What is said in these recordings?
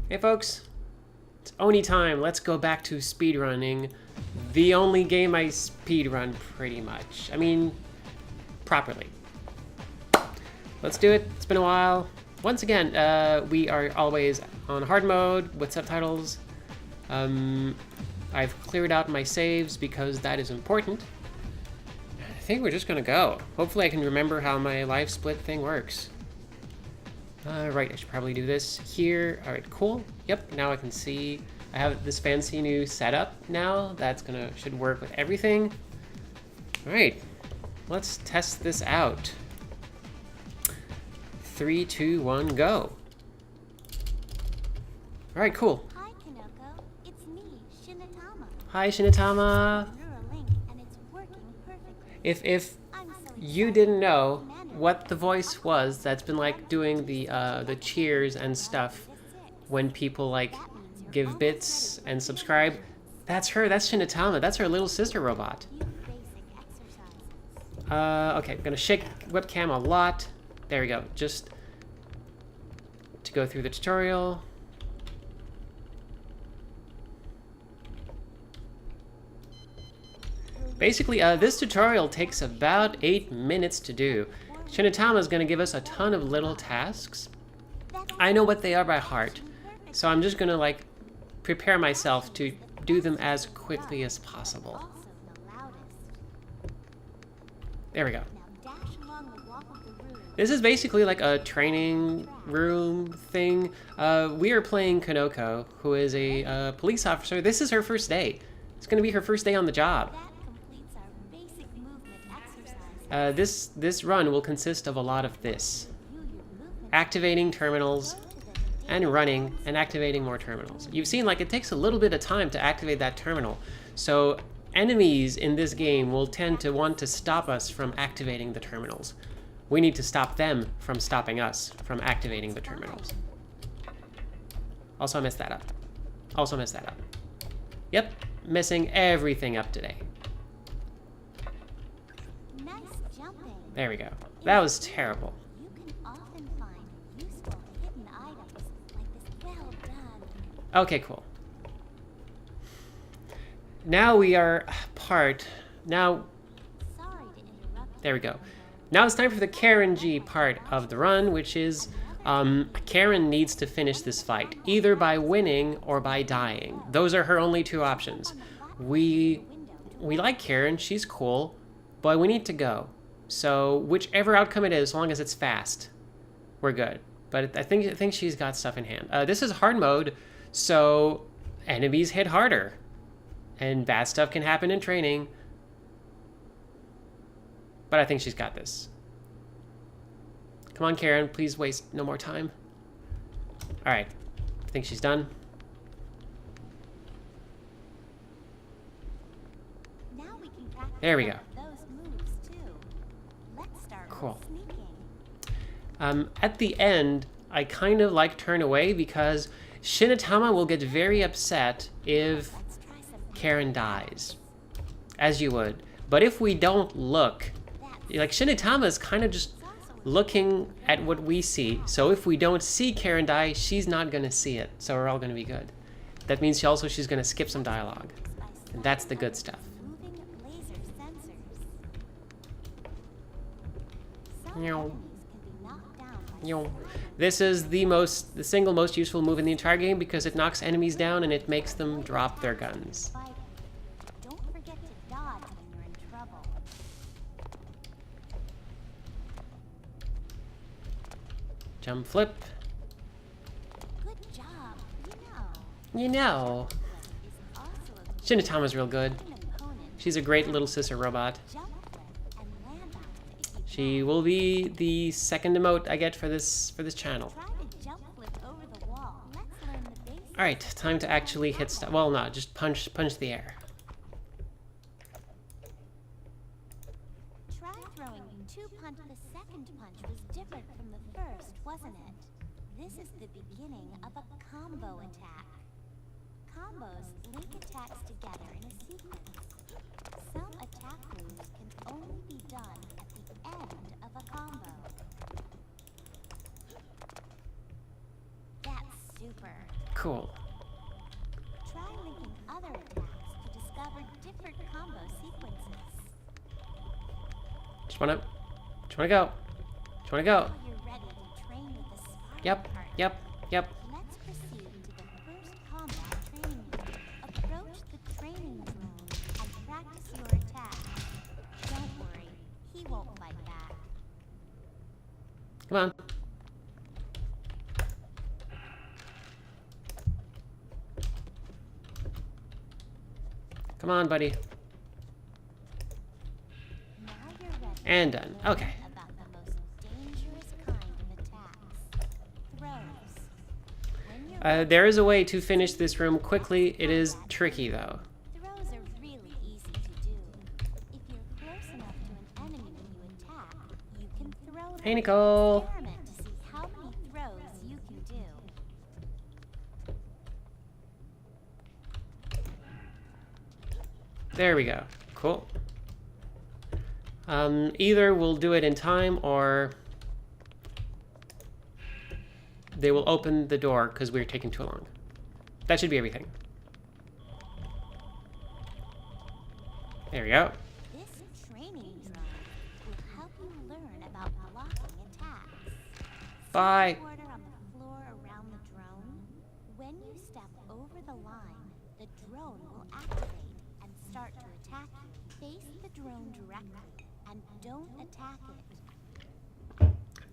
Hey folks, it's Oni time. Let's go back to speedrunning. The only game I speedrun pretty much. I mean, properly. Let's do it. It's been a while. Once again, we are always on hard mode with subtitles. I've cleared out my saves because that is important. I think we're just gonna go. Hopefully I can remember how my live split thing works. Right, I should probably do this here. All right, cool. Yep, now I can see I have this fancy new setup now. That's should work with everything. All right, let's test this out. 3, 2, 1, go. All right, cool. Hi, Kanoko. It's me, Shinatama. Hi, Shinatama. Neuralink, and it's working perfectly. If I'm so you didn't know what the voice was that's been like doing the cheers and stuff when people like give bits and subscribe, that's her. That's Shinatama. That's her little sister robot. Okay, I'm gonna shake webcam a lot. There we go. Just to go through the tutorial. Basically, this tutorial takes about 8 minutes to do. Shinatama is going to give us a ton of little tasks. I know what they are by heart, so I'm just going to like prepare myself to do them as quickly as possible. There we go. This is basically like a training room thing. We are playing Kanoko, who is a police officer. This is her first day. It's going to be her first day on the job. This run will consist of a lot of this. Activating terminals, and running, and activating more terminals. You've seen, like, it takes a little bit of time to activate that terminal. So enemies in this game will tend to want to stop us from activating the terminals. We need to stop them from stopping us from activating the terminals. Also messed that up. Also messed that up. Yep, messing everything up today. There we go. That was terrible. You can often find useful hidden items like this. Well done. Okay, cool. Now we are now. Sorry to interrupt. There we go. Now it's time for the Karen G part of the run, which is Karen needs to finish this fight, either by winning or by dying. Those are her only two options. We like Karen, she's cool, but we need to go. So whichever outcome it is, as long as it's fast, we're good. But I think she's got stuff in hand. This is hard mode, so enemies hit harder, and bad stuff can happen in training. But I think she's got this. Come on, Karen, please waste no more time. All right, I think she's done. Now we can practice There we go. those moves too. Let's start Cool. with sneaking. At the end, I kind of like turn away because Shinatama will get very upset if Let's try some Karen dies, as you would. But if we don't look, like Shinatama is kind of just looking at what we see. So if we don't see Karen die, she's not gonna see it. So we're all gonna be good. That means she's gonna skip some dialogue, and that's the good stuff. moving laser sensors. Some Meow. enemies can be knocked down by Yo. This is the single most useful move in the entire game because it knocks enemies down and it makes them drop their guns. fighting. Don't forget to dodge when you're in trouble. Jump, flip. Good job. You know. Is also a Shinatama's real good. good opponent. She's a great little sister robot. Jump flip and land on it if you She will be the second emote I get for this channel. try to jump flip over the wall. Let's learn the basics. All right, time to actually hit stuff. Well, no, just punch the air. Try throwing two punch. The second punch was different from the first, wasn't it? This is the beginning of a combo attack. Combos link attacks together in a sequence. Some attack moves can only be done at the end of a combo. That's super. super. Cool. Try linking other attacks to discover different combo sequences. Just wanna go. Just wanna go. Now you're ready to train with the sparring Yep, partner. yep, yep. Let's proceed to the first combat training room. Approach the training drone and practice your attack. Don't worry, he won't fight back. Come on. Come on, buddy. Now you're ready And done. to learn Okay. about the most dangerous kind of attacks. Throws. When you're There is a way to finish this room quickly. It is tricky, though. Throws are really easy to do. If you're close enough to an enemy when you attack, you can throw them. Hey, Nicole. Experiment to see how many throws you can do. There we go. Cool. Either we'll do it in time or they will open the door because we're taking too long. That should be everything. There we go. This training drone will help you learn about blocking attacks. Bye. See the border on the floor around the drone? When you step over the line, the drone will activate and start to attack you. Face the drone directly and don't attack it.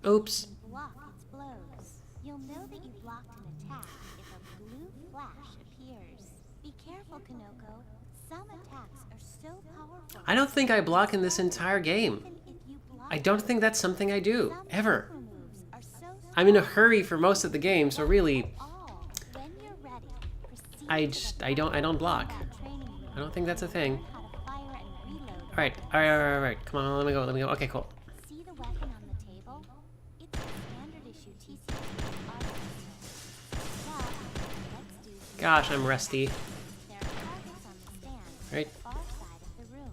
Oops. Block its blows. You'll know that you blocked an attack if a blue flash appears. Be careful, Kanoko. Some attacks are so powerful. I don't think I block in this entire game. Even if you block I don't think that's something I do, some ever. super moves are so I'm in a hurry for most of the game, so really, all. When you're ready, proceed I to just, the I don't block. combat training room. I don't think that's a thing. Learn how to fire and reload All right, all right, all right, all right. Come on, let me go. Okay, cool. See the weapon on the table? It's a standard issue TCP auto pistol. Now, let's do some Gosh, I'm rusty. There are targets on the stand Right. on the far side of the room.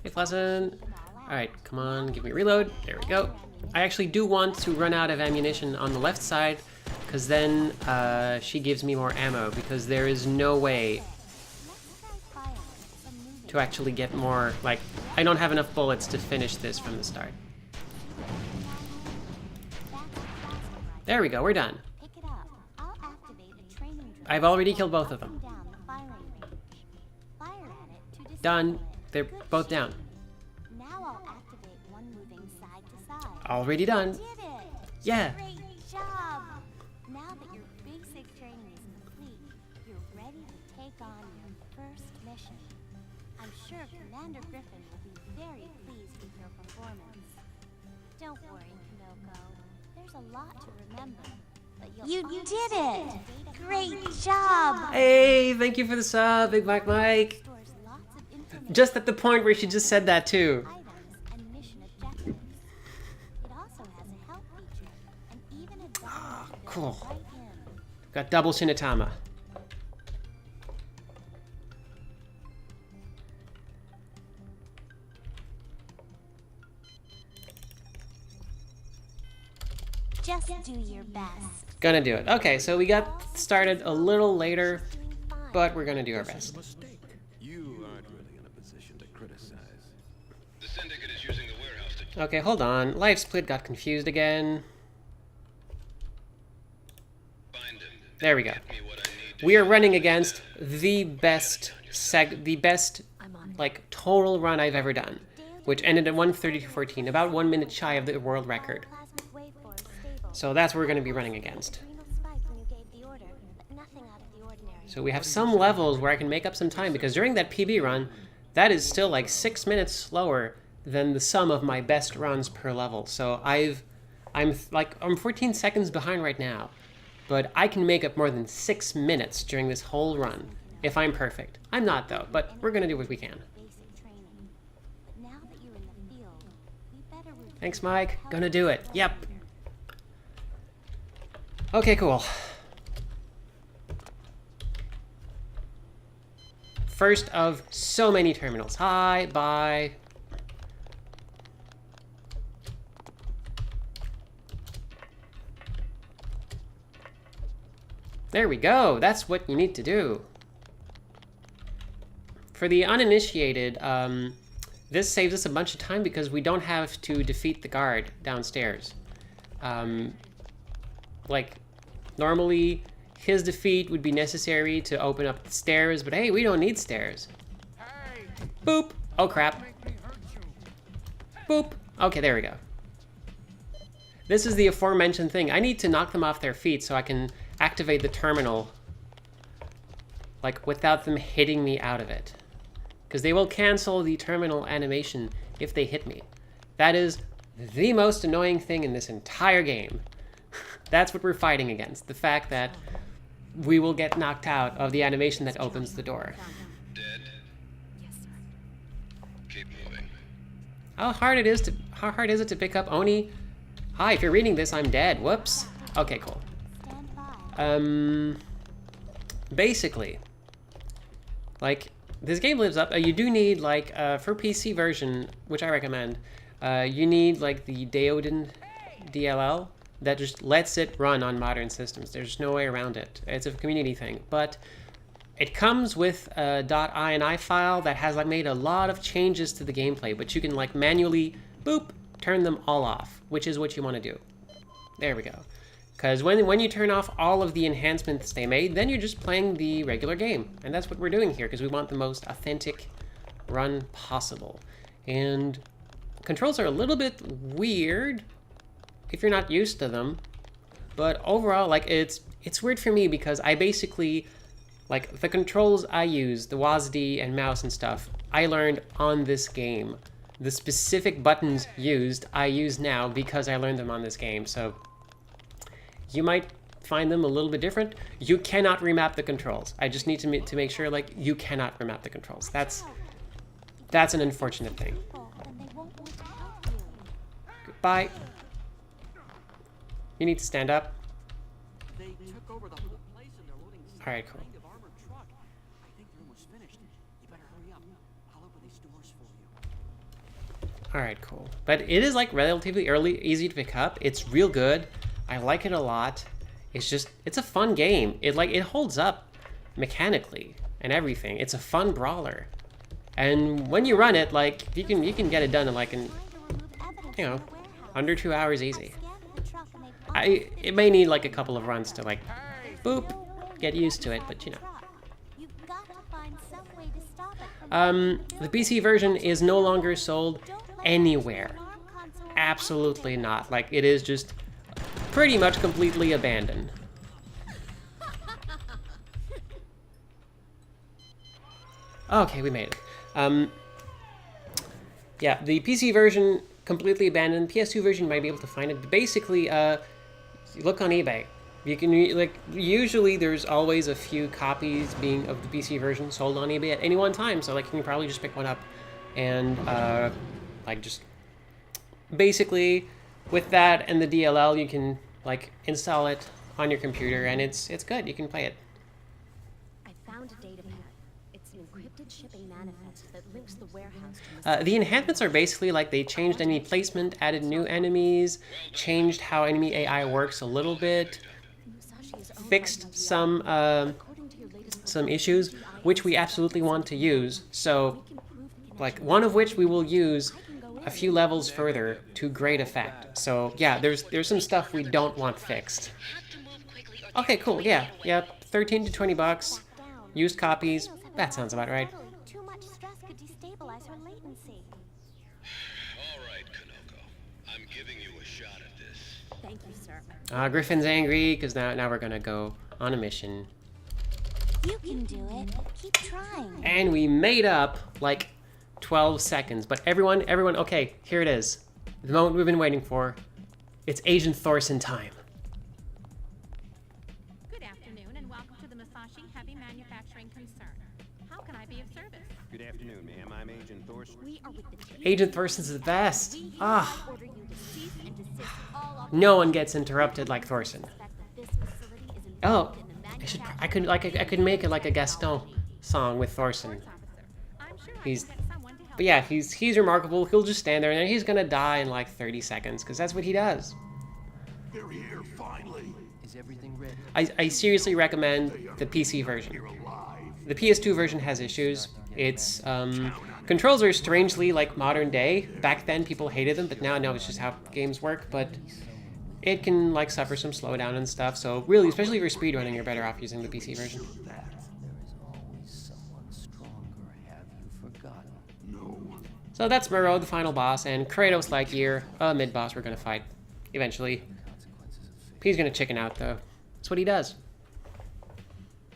Hey, Pleasant. Shoot them all out. All right, come on, give me reload. There we go. I actually do want to run out of ammunition on the left side, because then she gives me more ammo, because there is no way Let's try firing some moving. to actually get more, like, I don't have enough bullets to finish this from the start. That's a plastic rifle. There we go, we're done. Pick it up. I'll activate a training drone. I've already killed both of them. Down the firing range. Fire at it to disable Done. it. They're Good both shot. down. Now I'll activate one moving side to side. Already done. Did it! Yeah. Great job! Now that your basic training is complete, you're ready to take on your first mission. I'm sure Commander Griffin will be very pleased with your performance. Don't worry, Kanoko. There's a lot to remember, but You always did have it! data Great coverage. job! Hey, thank you for the sub, Big Mac Mike. Stores lots of information, Just at the point where she just said that too. items, and mission objectives. It also has a help feature and even a dialogue built cool. right in. Got double Shinatama. Just do your best. Gonna do it. Okay, so we got started a little later, Doing fine. but we're gonna do our best. Mistake. You aren't really in a position to criticize. The Syndicate is using the warehouse to Okay, hold on. Life Split got confused again. find him. There we go. Get me what I need to We are show running you against that. the best like total run I've ever done, which ended at 1:32:14, about 1 minute shy of the world record. Plasmic waveform stable. So that's what we're gonna be running against. Adrenal spike when you gave the order, but nothing out of the ordinary. So we have some levels where I can make up some time, because during that PB run, that is still like 6 minutes slower than the sum of my best runs per level. So I'm 14 seconds behind right now, but I can make up more than 6 minutes during this whole run if I'm perfect. I'm not though, but we're gonna do what we can. Basic training. But now that you're in the field, we better review Thanks, Mike. how Gonna to do it. help Yep. you. Okay, cool. First of so many terminals. Hi, bye. There we go. That's what you need to do. For the uninitiated, this saves us a bunch of time because we don't have to defeat the guard downstairs. Like, normally his defeat would be necessary to open up the stairs, but hey, we don't need stairs. Boop. Oh, crap. Boop. Okay, there we go. This is the aforementioned thing. I need to knock them off their feet so I can activate the terminal, like, without them hitting me out of it. Because they will cancel the terminal animation if they hit me. That is the most annoying thing in this entire game. That's what we're fighting against. The fact that we will get knocked out of the animation that opens the door. Dead. Yes, sir. Keep moving. How hard is it to pick up Oni? Hi, if you're reading this, I'm dead. Whoops. Okay, cool. Stand by. Basically, like, this game lives up. You do need, like, for PC version, which I recommend, you need, like, the Deoden DLL that just lets it run on modern systems. There's no way around it. It's a community thing. But it comes with a .ini file that has, like, made a lot of changes to the gameplay, but you can, like, manually, boop, turn them all off, which is what you want to do. There we go. Because when you turn off all of the enhancements they made, then you're just playing the regular game. And that's what we're doing here, because we want the most authentic run possible. And controls are a little bit weird if you're not used to them. But overall, like, it's weird for me because I basically, like, the controls I use, the WASD and mouse and stuff, I learned on this game. The specific buttons used, I use now because I learned them on this game. So you might find them a little bit different. You cannot remap the controls. I just need to make sure, like, you cannot remap the controls. That's an unfortunate thing. Then they won't want to help you. Goodbye. You need to stand up. They took over the whole place and they're loading some All right, cool. kind of armored truck. I think they're almost finished. You better hurry up. I'll open these doors for you. All right, cool. But it is, like, relatively easy to pick up. It's real good. I like it a lot. It's a fun game. It holds up mechanically and everything. It's a fun brawler. And when you run it, like, you can get it done in, like, Trying to remove evidence you know, from the warehouse. under 2 hours easy. Scanned the truck and they It may need, like, a couple of runs to, like, boop, get used to it, but you know. You've got to find some way to stop it from The PC version is no longer sold Don't let anywhere. the alarm console Absolutely not. Like, it is just pretty much completely abandoned. Okay, we made it. Yeah, the PC version completely abandoned. PS2 version, you might be able to find it. Basically, you look on eBay. You can, like, usually there's always a few copies of the PC version sold on eBay at any one time. So, like, you can probably just pick one up and, like, just basically with that and the DLL, you can, like, install it on your computer and it's good. You can play it. I found a data pad. It's an encrypted shipping manifest that links the warehouse to The enhancements are basically like they changed enemy placement, added new enemies, changed how enemy AI works a little bit, Musashi is owned fixed by some According to your latest some issues, which we absolutely want to use. So, we can prove the connection. like, one of which we will use a few levels further to great effect. So yeah, there's some stuff we don't want fixed. Okay, cool. Yeah, 13 to 20 bucks. Used copies. That sounds about right. Too much stress could destabilize her latency. All right, Kanoko. I'm giving you a shot at this. Thank you, sir. Griffin's angry because now we're gonna go on a mission. You can do it. Keep trying. And we made up like 12 seconds. But everyone, okay, here it is. The moment we've been waiting for. It's Agent Thorson time. Good afternoon and welcome to the Musashi Heavy Manufacturing Concern. How can I be of service? Good afternoon, ma'am. I'm Agent Thorson. We are with the Agent Thorson's the best. Ah, order you to cease and desist all no one gets interrupted like Thorson. that this facility is Oh, involved in the I could make it like a Gaston song with Thorson. Officer, I'm sure He's- I can get someone to help. But yeah, he's remarkable. He'll just stand there and then he's gonna die in like 30 seconds because that's what he does. They're here, finally. Is everything ready? I seriously recommend the PC version. The PS2 version has issues. Its controls are strangely like modern day. Back then people hated them, but now no, it's just how games work. But it can like suffer some slowdown and stuff. So really, especially if you're speedrunning, you're better off using the PC version. There is always someone stronger. Have you forgotten? So that's Muro, the final boss, and Kratos Lightyear, a mid-boss we're gonna fight eventually. He's gonna chicken out though. That's what he does.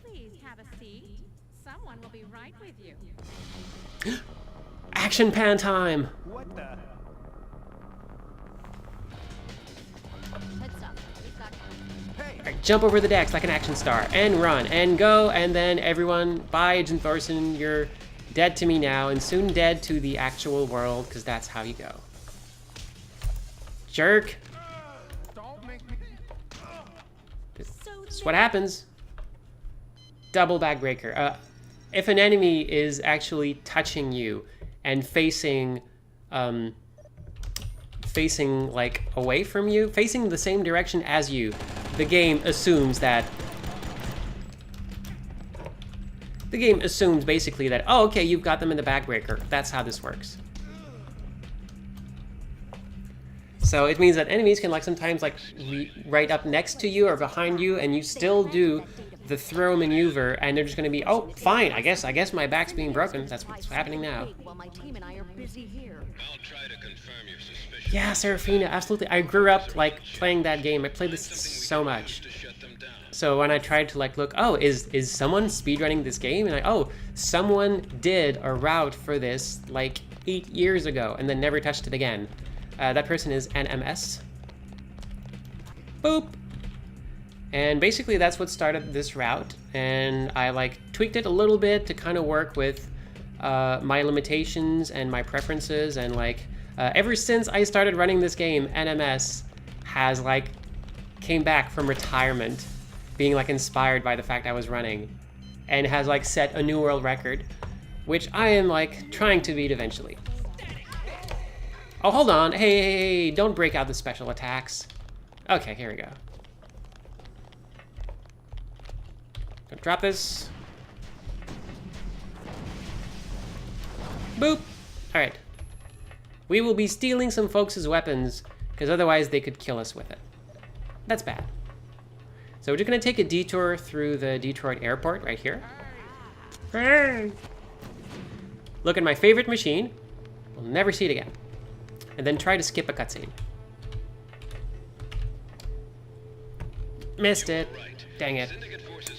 Please have a seat. Someone will be right with you. Action pan time! What the? Heads up. We've got Alright, jump over the decks like an action star, and run, and go, and then everyone, bye Agent Thorson, you're dead to me now, and soon dead to the actual world, because that's how you go. Jerk! That's what happens. Double backbreaker. If an enemy is actually touching you and facing like away from you, facing the same direction as you, the game assumes basically that, oh, okay, you've got them in the backbreaker. That's how this works. So it means that enemies can like sometimes like right up next to you or behind you, and you still do the throw maneuver, and they're just going to be, oh, fine, I guess my back's being broken. That's what's happening now. while my team and I are busy here. I'll try to confirm your suspicion. Yeah, Serafina, absolutely. I grew up like playing that game. I played this so much. To shut them down. So when I tried to like look, oh, is someone speedrunning this game? And someone did a route for this like 8 years ago and then never touched it again. That person is NMS. Boop. And basically that's what started this route. And I like tweaked it a little bit to kind of work with my limitations and my preferences. And like ever since I started running this game, NMS has like came back from retirement, being like inspired by the fact I was running, and has like set a new world record, which I am like trying to beat eventually. Oh, hold on. Hey, don't break out the special attacks. Okay, here we go. Gonna drop this. Boop. All right. We will be stealing some folks' weapons, because otherwise they could kill us with it. That's bad. So we're just gonna take a detour through the Detroit airport right here. Look at my favorite machine. We'll never see it again. And then try to skip a cutscene. Missed it. Dang it.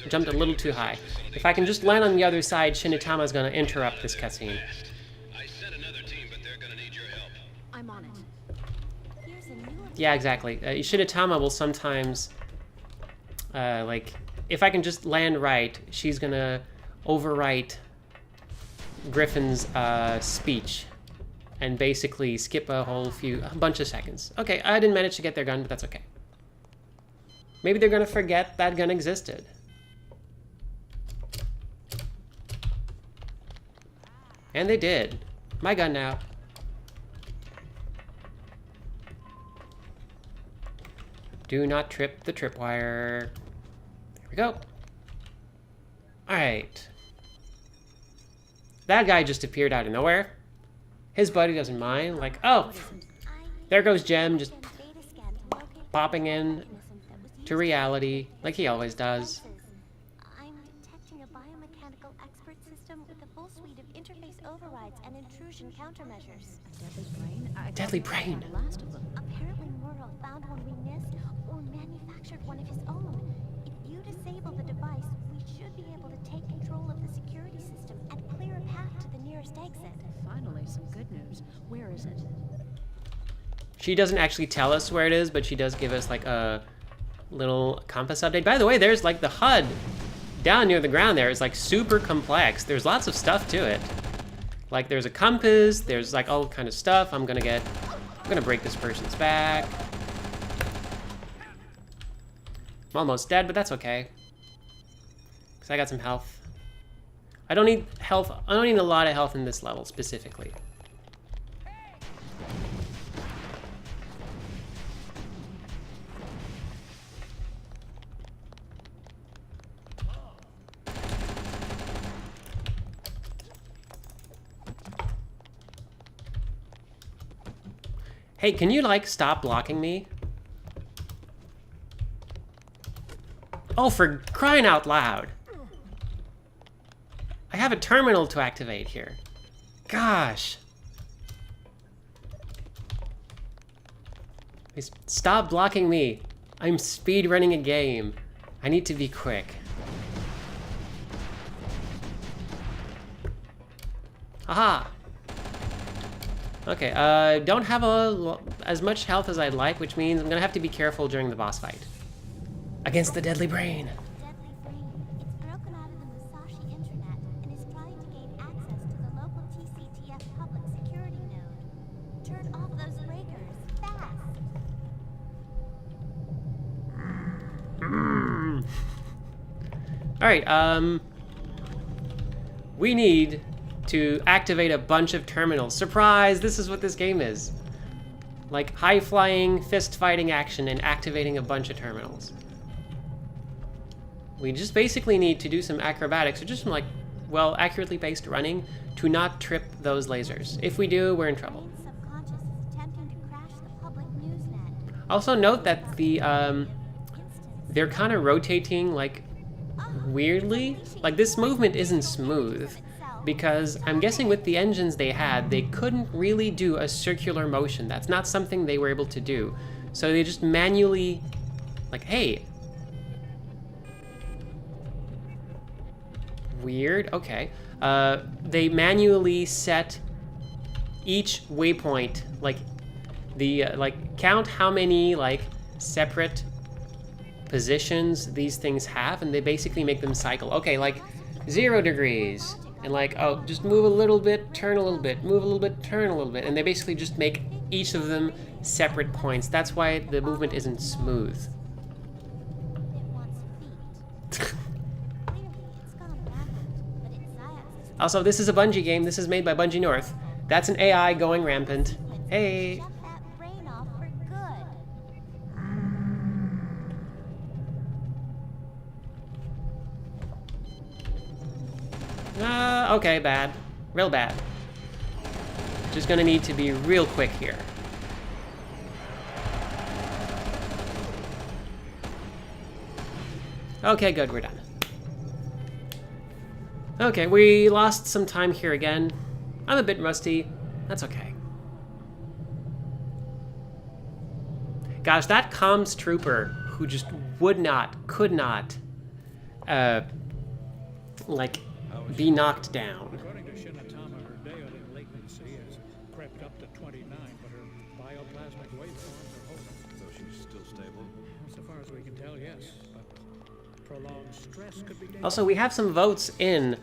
Jumped a little too high. If I can just land on the other side, Shinitama's gonna interrupt this cutscene. I sent another team, but they're gonna need your help. I'm on it. Here's a new Yeah, exactly. Shinitama will sometimes, like, if I can just land right, she's gonna overwrite Griffin's speech and basically skip a bunch of seconds. Okay, I didn't manage to get their gun, but that's okay. Maybe they're gonna forget that gun existed. And they did. My gun now. Do not trip the tripwire. There we go. Alright. That guy just appeared out of nowhere. His buddy doesn't mind. Like, oh, there goes Jem just beta scan to locate popping in mechanisms that was to reality, like he always does. I'm detecting a biomechanical expert system with a full suite of interface overrides and intrusion countermeasures. Deadly brain? Deadly brain. The last of them. Apparently Muro found one we missed or manufactured one of his own. If you disable the device, we should be able to take control of the security system and clear a path to the nearest exit. Finally, some good news. Where is it? She doesn't actually tell us where it is, but she does give us like a little compass update. By the way, there's like the HUD down near the ground there is like super complex. There's lots of stuff to it. Like there's a compass, there's like all kind of stuff. I'm gonna break this person's back. I'm almost dead, but that's okay. Because I got some health. I don't need health. I don't need a lot of health in this level specifically. Hey, can you, like, stop blocking me? Oh, for crying out loud. I have a terminal to activate here. Gosh. Please stop blocking me. I'm speedrunning a game. I need to be quick. Aha! Okay, don't have as much health as I'd like, which means I'm gonna have to be careful during the boss fight. Against the Deadly Brain. Deadly Brain. It's broken out of the Musashi internet and is trying to gain access to the local TCTF public security node. Turn off those breakers, fast! Alright, we need to activate a bunch of terminals. Surprise! This is what this game is. Like high-flying, fist-fighting action and activating a bunch of terminals. We just basically need to do some acrobatics, or just some, like, well, accurately paced running to not trip those lasers. If we do, we're in trouble. Brain's subconscious is attempting to crash the public news net. Also note that the, they're kind of rotating, like, weirdly. Like, this movement isn't smooth, because I'm guessing with the engines they had, they couldn't really do a circular motion. That's not something they were able to do. So they just manually, like, hey. Weird, okay. They manually set each waypoint, like, like, count how many, like, separate positions these things have, and they basically make them cycle. Okay, like, 0 degrees. And like, oh, just move a little bit, turn a little bit, move a little bit, turn a little bit. And they basically just make each of them separate points. That's why the movement isn't smooth. It wants feet. Clearly, it's gone rampant, but its Zyax is Also, this is a Bungie game. This is made by Bungie North. That's an AI going rampant. Hey. shut that brain off for good. Okay, bad. Real bad. Just gonna need to be real quick here. Okay, good, we're done. Okay, we lost some time here again. I'm a bit rusty. That's okay. Gosh, that comms trooper who just could not, like, be knocked down. According to Shinatama, her daily latency has crept up to 29, but her bioplasmic waveforms are holding. So she's still stable? So far as we can tell, yes. But prolonged stress could be dangerous. Also, we have some votes in.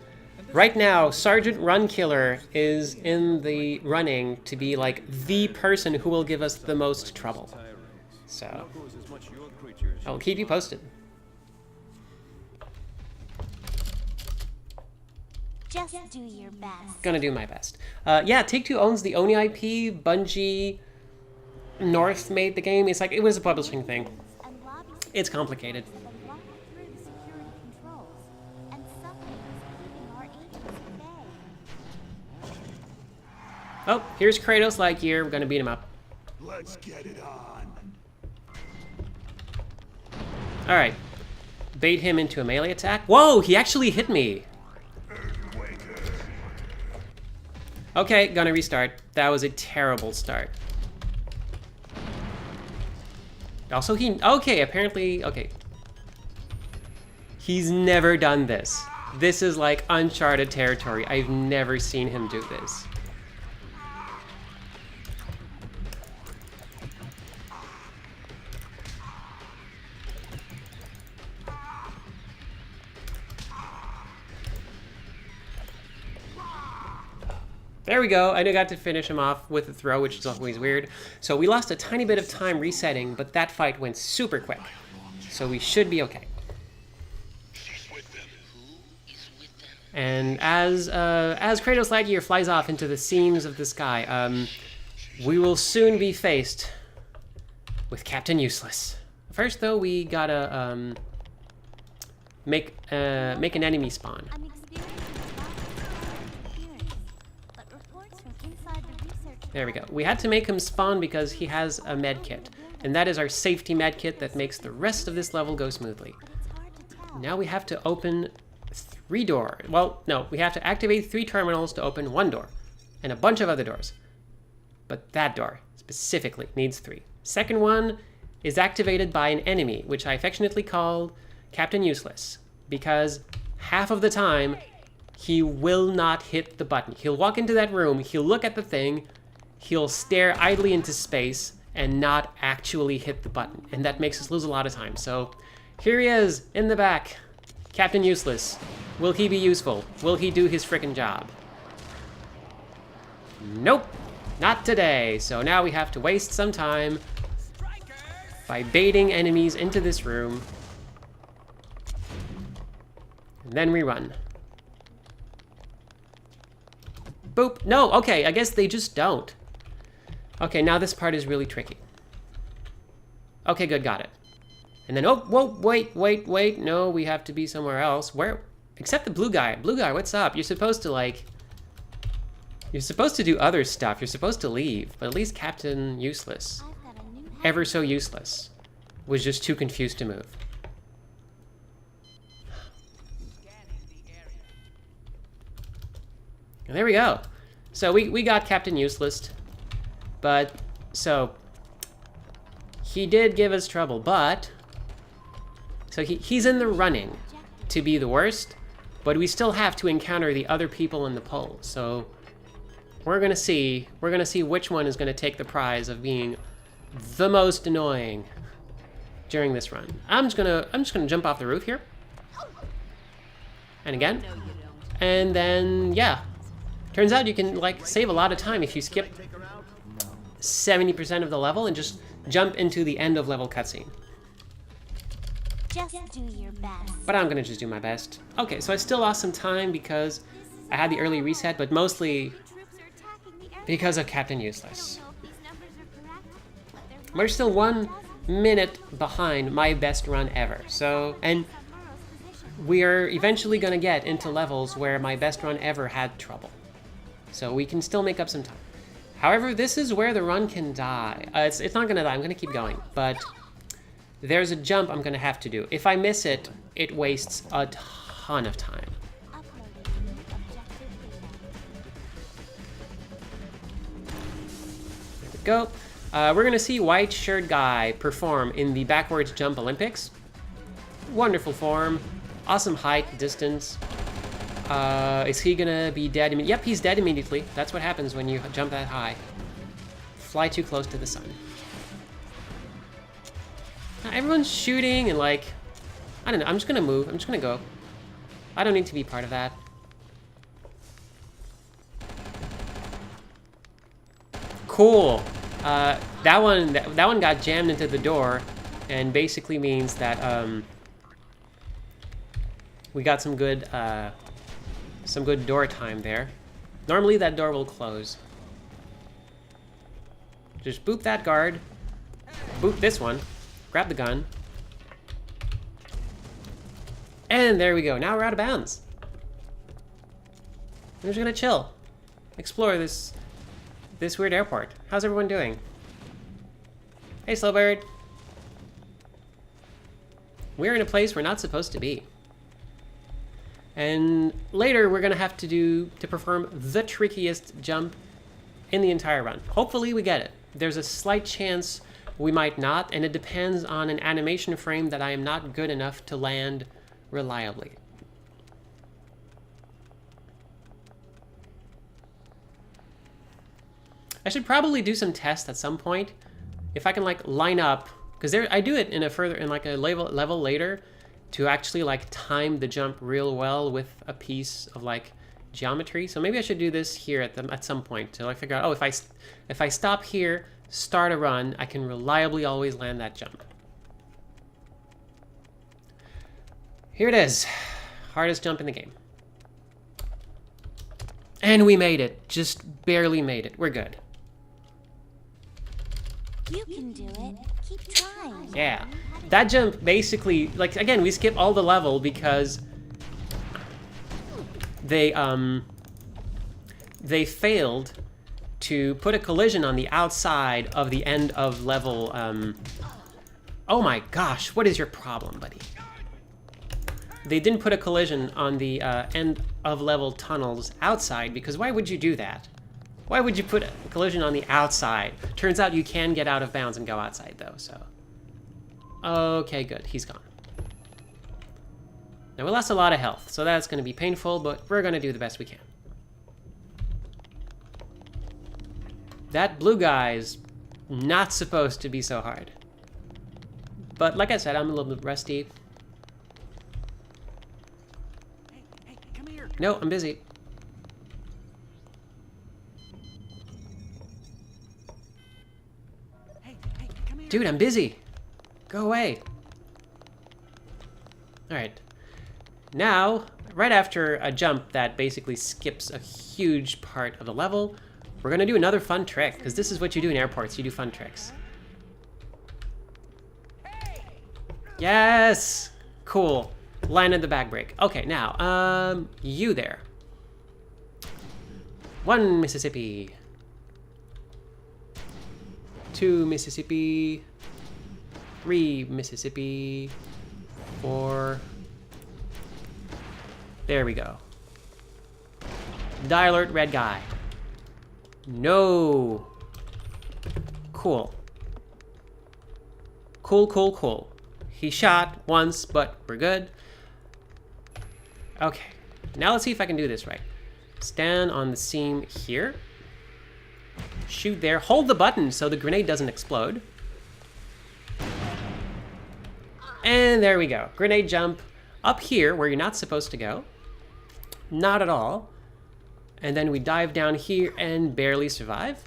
Right now, Sergeant Runkiller is in the running to be, like, the person who will give us the most trouble. So, Pinocchio is as much your creature as I'll keep you posted. Just do your best. Gonna do my best. Yeah, Take-Two owns the Oni IP. Bungie North made the game. It's like, it was a publishing thing. And lobby It's complicated. systems have been locked through the security controls, and something is keeping our agents at bay. Oh, here's Kratos Lightyear. We're gonna beat him up. Let's get it on. Alright. Bait him into a melee attack. Whoa, he actually hit me. Okay, gonna restart. That was a terrible start. Also, okay, apparently, okay. He's never done this. This is like uncharted territory. I've never seen him do this. There we go. I got to finish him off with a throw, which is always weird. So we lost a tiny bit of time resetting, but that fight went super quick. So we should be okay. And as Kratos Lightyear flies off into the seams of the sky, we will soon be faced with Captain Useless. First, though, we gotta make an enemy spawn. I'm experiencing interference, but reports from inside the research There we go. We had to make him spawn because he has a med kit. And that is our safety med kit that makes the rest of this level go smoothly. Now we have to open 3 doors. Well, no, we have to activate 3 terminals to open 1 door. And a bunch of other doors. But that door, specifically, needs 3. Second one is activated by an enemy, which I affectionately call Captain Useless. Because half of the time, he will not hit the button. He'll walk into that room, he'll look at the thing, he'll stare idly into space, and not actually hit the button. And that makes us lose a lot of time. So here he is, in the back. Captain Useless. Will he be useful? Will he do his frickin' job? Nope, not today. So now we have to waste some time by baiting enemies into this room. And then we run. Boop. No, okay, I guess they just don't. Okay, now this part is really tricky. Okay, good, got it. And then, oh, whoa, wait. No, we have to be somewhere else. Where? Except the blue guy. Blue guy, what's up? You're supposed to, like... You're supposed to do other stuff. You're supposed to leave. But at least Captain Useless, ever so useless, was just too confused to move. And there we go. So we got Captain Useless. But, so... He did give us trouble, but... So he's in the running to be the worst, but we still have to encounter the other people in the poll. So we're gonna see which one is gonna take the prize of being the most annoying during this run. I'm just gonna jump off the roof here. And again. And then yeah. Turns out you can like save a lot of time if you skip 70% of the level and just jump into the end of level cutscene. Just do your best. But I'm gonna just do my best. Okay, so I still lost some time because I had the early reset, but mostly because of Captain Useless. We're still 1 minute behind my best run ever. So, and we are eventually gonna get into levels where my best run ever had trouble. So we can still make up some time. However, this is where the run can die. It's not gonna die, I'm gonna keep going, but there's a jump I'm gonna have to do. If I miss it, it wastes a ton of time. There we go. We're gonna see White Shirt Guy perform in the backwards jump Olympics. Wonderful form, awesome height, distance. Is he gonna be dead immediately? Yep, he's dead immediately. That's what happens when you jump that high. Fly too close to the sun. Now, everyone's shooting and like, I don't know, I'm just gonna move. I'm just gonna go. I don't need to be part of that. Cool. That one got jammed into the door, and basically means that we got some good door time there. Normally that door will close. Just boop that guard. Boop this one. Grab the gun. And there we go. Now we're out of bounds. I'm just gonna chill. Explore this weird airport. How's everyone doing? Hey, Slowbird. We're in a place we're not supposed to be. And later we're gonna have to perform the trickiest jump in the entire run. Hopefully we get it. There's a slight chance we might not, and it depends on an animation frame that I am not good enough to land reliably. I should probably do some tests at some point. If I can like line up, because I do it in a level later to actually like time the jump real well with a piece of like geometry. So maybe I should do this here at some point to like figure out, oh, if I stop here, start a run, I can reliably always land that jump. Here it is. Hardest jump in the game. And we made it. Just barely made it. We're good. You can do it. Keep trying. Yeah. That jump basically, like, again, we skip all the level because they failed to put a collision on the outside of the end of level. Oh my gosh, what is your problem, buddy? They didn't put a collision on the end of level tunnels outside, because why would you do that? Why would you put a collision on the outside? Turns out you can get out of bounds and go outside though, so. Okay, good, he's gone. Now we lost a lot of health, so that's gonna be painful, but we're gonna do the best we can. That blue guy's not supposed to be so hard. But like I said, I'm a little bit rusty. Hey, come here. No, I'm busy. Hey, come here. Dude, I'm busy. Go away. Alright. Now, right after a jump that basically skips a huge part of the level, we're gonna do another fun trick, because this is what you do in airports, you do fun tricks. Yes! Cool. Landed the bag break. Okay, now, you there. 1 Mississippi. 2 Mississippi. 3 Mississippi. 4. There we go. Die alert, red guy. No. Cool. Cool. He shot once, but we're good. Okay. Now let's see if I can do this right. Stand on the seam here. Shoot there. Hold the button so the grenade doesn't explode. And there we go. Grenade jump up here where you're not supposed to go. Not at all. And then we dive down here and barely survive.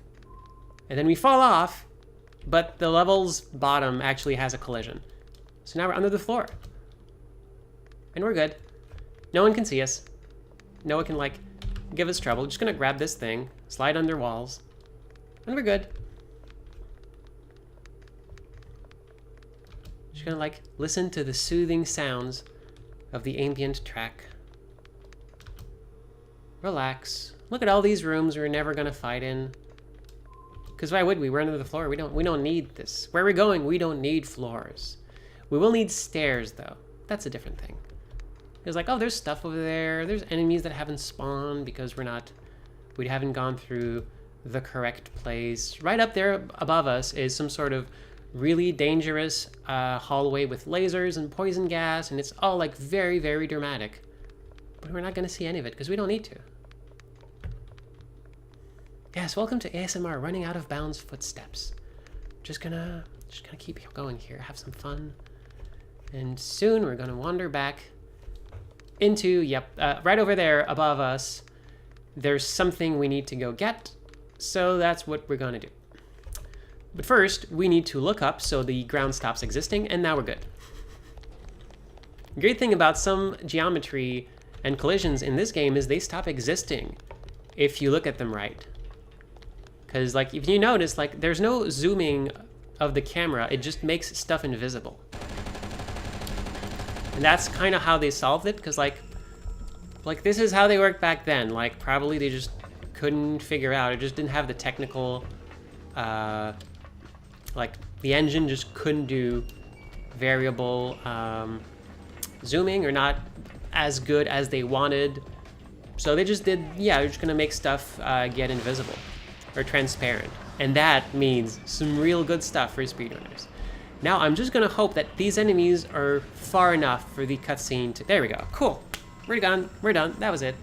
And then we fall off, but the level's bottom actually has a collision. So now we're under the floor. And we're good. No one can see us. No one can, like, give us trouble. Just gonna grab this thing, slide under walls, and we're good. Just gonna, like, listen to the soothing sounds of the ambient track. Relax. Look at all these rooms we're never gonna fight in. Because why would we? We're under the floor. We don't need this. Where we're going, we don't need floors. We will need stairs, though. That's a different thing. It's like, oh, there's stuff over there. There's enemies that haven't spawned because we haven't gone through the correct place. Right up there above us is some sort of really dangerous hallway with lasers and poison gas, and it's all like very, very dramatic. But we're not gonna see any of it because we don't need to. Yes, welcome to ASMR Running Out of Bounds Footsteps. Just gonna keep going here, have some fun. And soon we're gonna wander back into, right over there above us. There's something we need to go get, so that's what we're gonna do. But first, we need to look up so the ground stops existing, and now we're good. Great thing about some geometry and collisions in this game is they stop existing if you look at them right. Because, like, if you notice, like, there's no zooming of the camera, it just makes stuff invisible. And that's kind of how they solved it, because, like, this is how they worked back then. Like, probably they just couldn't figure out, it just didn't have the technical, like, the engine just couldn't do variable zooming, or not as good as they wanted. So they just did, they're just gonna make stuff get invisible or transparent. And that means some real good stuff for speedrunners. Now I'm just gonna hope that these enemies are far enough for the cutscene to, there we go, cool. We're done, that was it.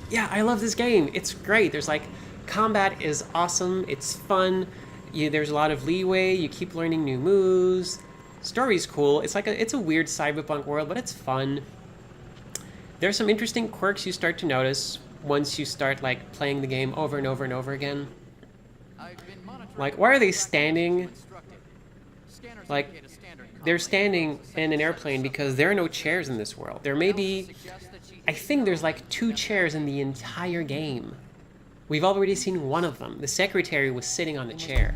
Yeah, I love this game, it's great. There's like, combat is awesome, it's fun, there's a lot of leeway, you keep learning new moves. Story's cool, it's like it's a weird cyberpunk world, but it's fun. There's some interesting quirks you start to notice once you start like playing the game over and over and over again. Like, why are they standing? Like, they're standing in an airplane because there are no chairs in this world. There may be, I think there's like 2 chairs in the entire game. We've already seen one of them. The secretary was sitting on a chair.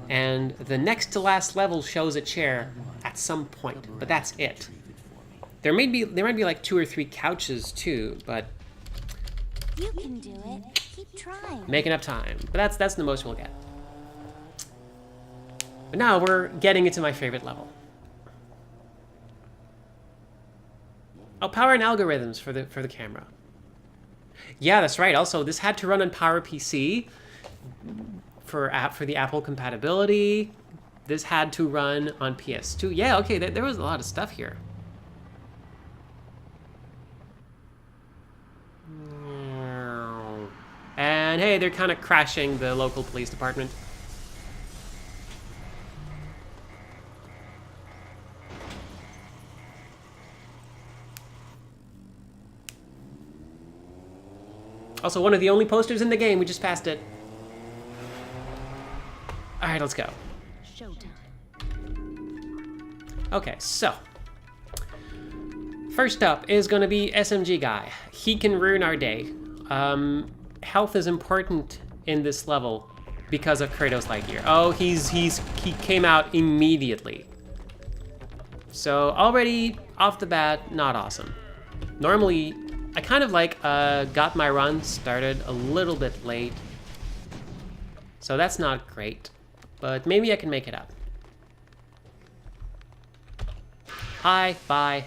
And the next to last level shows a chair at some point, but that's it. There might be like 2 or 3 couches too, but You can do it. Keep trying. Making up time. But that's the most we'll get. But now we're getting into my favorite level. Oh, power and algorithms for the camera. Yeah, that's right. Also, this had to run on PowerPC for the Apple compatibility. This had to run on PS2. Yeah, okay, there was a lot of stuff here. And hey, they're kind of crashing the local police department. Also, one of the only posters in the game. We just passed it. All right, let's go. Showtime. Okay, so first up is going to be SMG guy. He can ruin our day. Health is important in this level because of Kratos Lightyear. Oh, he came out immediately. So already off the bat, not awesome. Normally, I kind of like got my run started a little bit late. So that's not great, but maybe I can make it up. Hi, bye.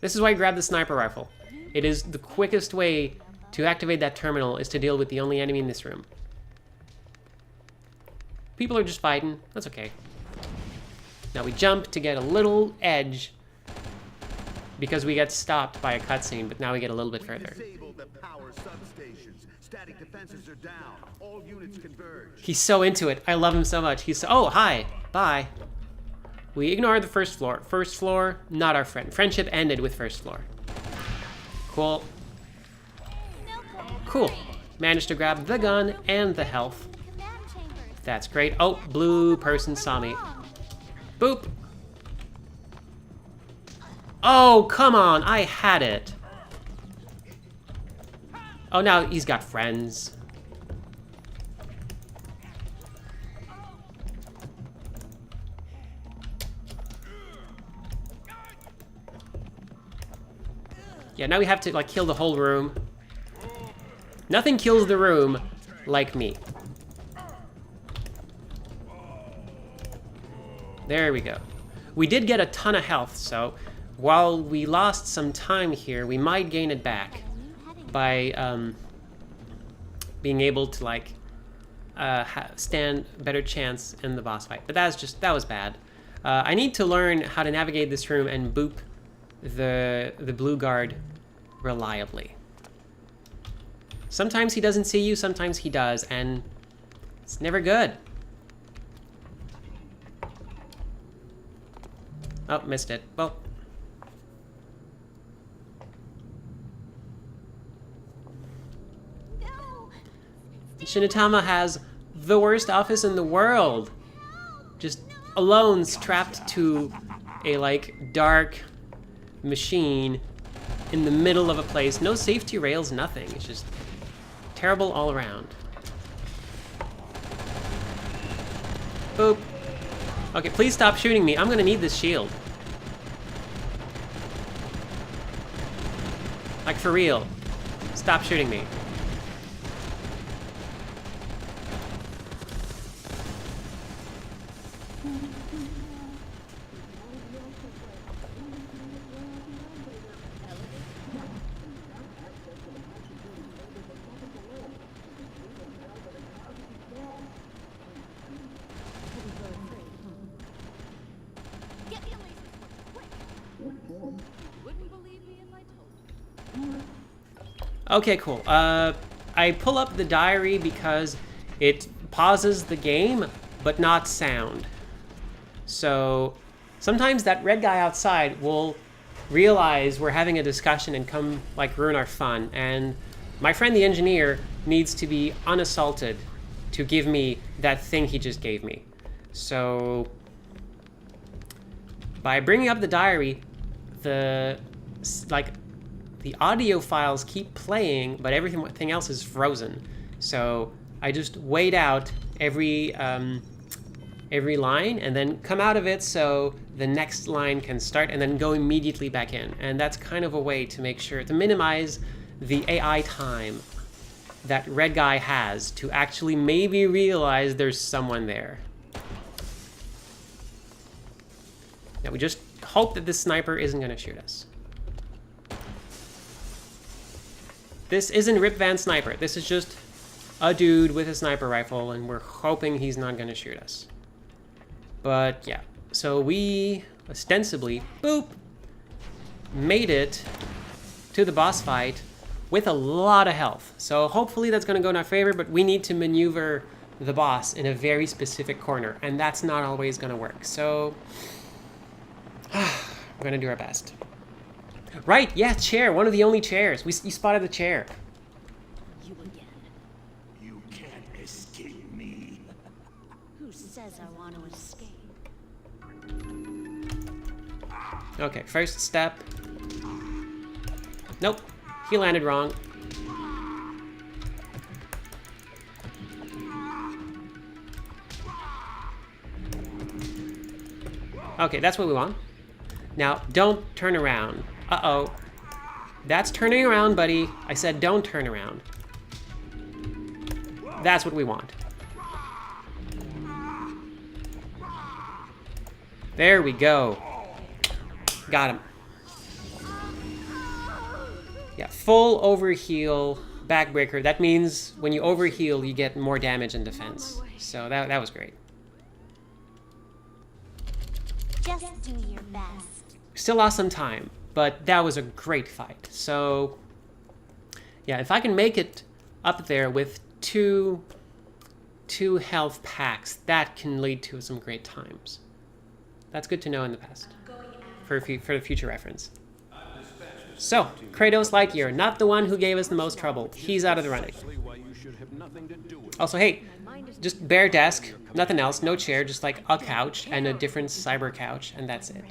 This is why I grabbed the sniper rifle. It is the quickest way to activate that terminal is to deal with the only enemy in this room. People are just fighting. That's okay. Now we jump to get a little edge because we get stopped by a cutscene, but now we get a little bit further. Disable the power substations. Static defenses are down. All units converge. He's so into it. I love him so much. He's so, oh, hi. Bye. We ignored the first floor. First floor, not our friend. Friendship ended with first floor. Cool. Cool. Managed to grab the gun and the health. Command chambers. That's great. Oh, blue person saw me. Boop. Oh, come on. I had it. Oh, now he's got friends. Yeah, now we have to, like, kill the whole room. Nothing kills the room like me. There we go. We did get a ton of health, so while we lost some time here, we might gain it back by being able to, like, stand a better chance in the boss fight. But that was bad. I need to learn how to navigate this room and boop the blue guard reliably. Sometimes he doesn't see you, sometimes he does, and it's never good. Oh, missed it. Well. No. Shinatama has the worst office in the world. Just alone, strapped to a, like, dark machine in the middle of a place. No safety rails, nothing. It's just terrible all around. Boop. Okay, please stop shooting me. I'm gonna need this shield. Like, for real. Stop shooting me. Get me a laser sword, quick. Wouldn't believe me if I told you. Okay, cool. I pull up the diary because it pauses the game, but not sound. So sometimes that red guy outside will realize we're having a discussion and come, like, ruin our fun. And my friend the engineer needs to be unassaulted to give me that thing he just gave me. So by bringing up the diary, the audio files keep playing, but everything else is frozen. So I just wait out every line and then come out of it so the next line can start and then go immediately back in. And that's kind of a way to make sure to minimize the AI time that red guy has to actually maybe realize there's someone there. Now we just hope that this sniper isn't going to shoot us. This isn't Rip Van Sniper. This is just a dude with a sniper rifle, and we're hoping he's not going to shoot us. But yeah, so we ostensibly, boop, made it to the boss fight with a lot of health. So hopefully that's going to go in our favor, but we need to maneuver the boss in a very specific corner, and that's not always going to work. So we're going to do our best. Right, yeah, chair, one of the only chairs. You spotted the chair. You again. You can't escape me. Who says I want to escape? Okay, first step. Nope, he landed wrong. Okay, that's what we want. Now, don't turn around. Uh-oh. That's turning around, buddy. I said don't turn around. That's what we want. There we go. Got him. Yeah, full overheal backbreaker. That means when you overheal, you get more damage and defense. So that was great. Just do your best. Still lost some time, but that was a great fight. So yeah, if I can make it up there with two health packs, that can lead to some great times. That's good to know in the past for the future reference. So, Kratos Lightyear, not the one who gave us the most trouble. He's out of the running. Also, hey, just bare desk, nothing else, no chair, just like a couch and a different cyber couch, and that's it.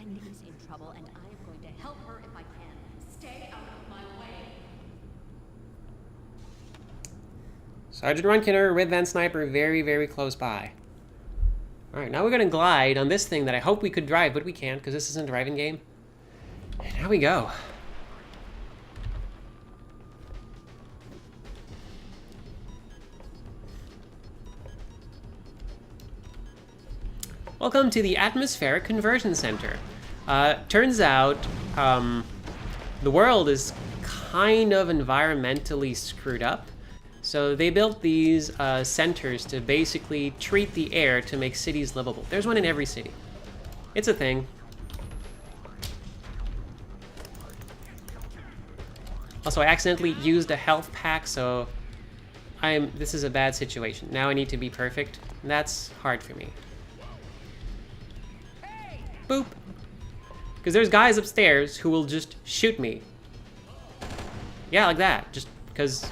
Sergeant Runkinner, Red Van Sniper, very, very close by. Alright, now we're going to glide on this thing that I hope we could drive, but we can't because this isn't a driving game. And here we go. Welcome to the Atmospheric Conversion Center. Turns out the world is kind of environmentally screwed up. So they built these centers to basically treat the air to make cities livable. There's one in every city. It's a thing. Also, I accidentally used a health pack, so this is a bad situation. Now I need to be perfect. And that's hard for me. Boop. Because there's guys upstairs who will just shoot me. Yeah, like that. Just because...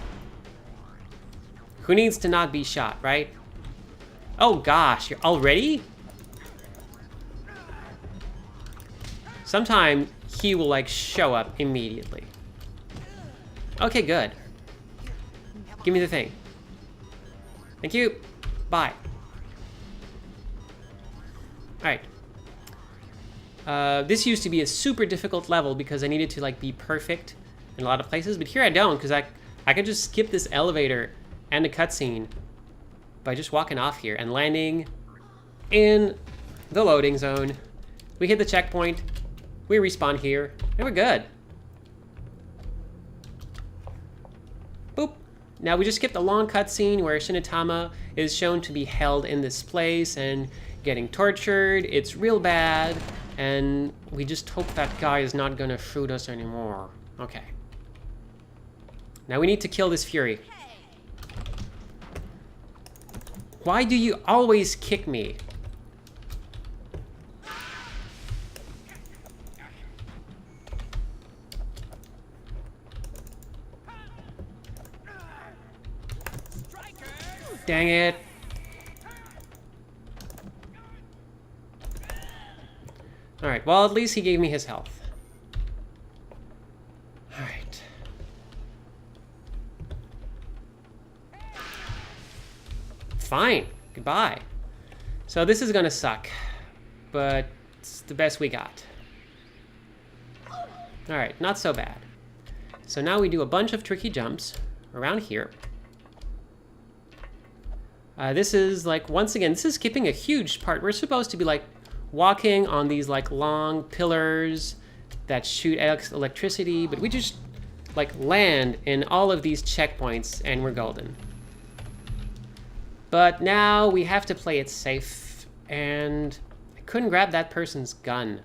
Who needs to not be shot, right? Oh gosh, you're already? Sometime he will like show up immediately. Okay, good. Give me the thing. Thank you. Bye. Alright. This used to be a super difficult level because I needed to like be perfect in a lot of places, but here I don't because I can just skip this elevator and a cutscene by just walking off here and landing in the loading zone. We hit the checkpoint, we respawn here, and we're good. Boop. Now we just skipped a long cutscene where Shinatama is shown to be held in this place and getting tortured. It's real bad, and we just hope that guy is not gonna shoot us anymore. Okay. Now we need to kill this Fury. Why do you always kick me? Dang it. Alright, well at least he gave me his health. Alright. Fine. Goodbye. So this is gonna suck, but it's the best we got. Alright, not so bad. So now we do a bunch of tricky jumps around here. This is like, once again, this is skipping a huge part. We're supposed to be like walking on these like long pillars that shoot electricity, but we just like land in all of these checkpoints and we're golden. But now we have to play it safe, and I couldn't grab that person's gun.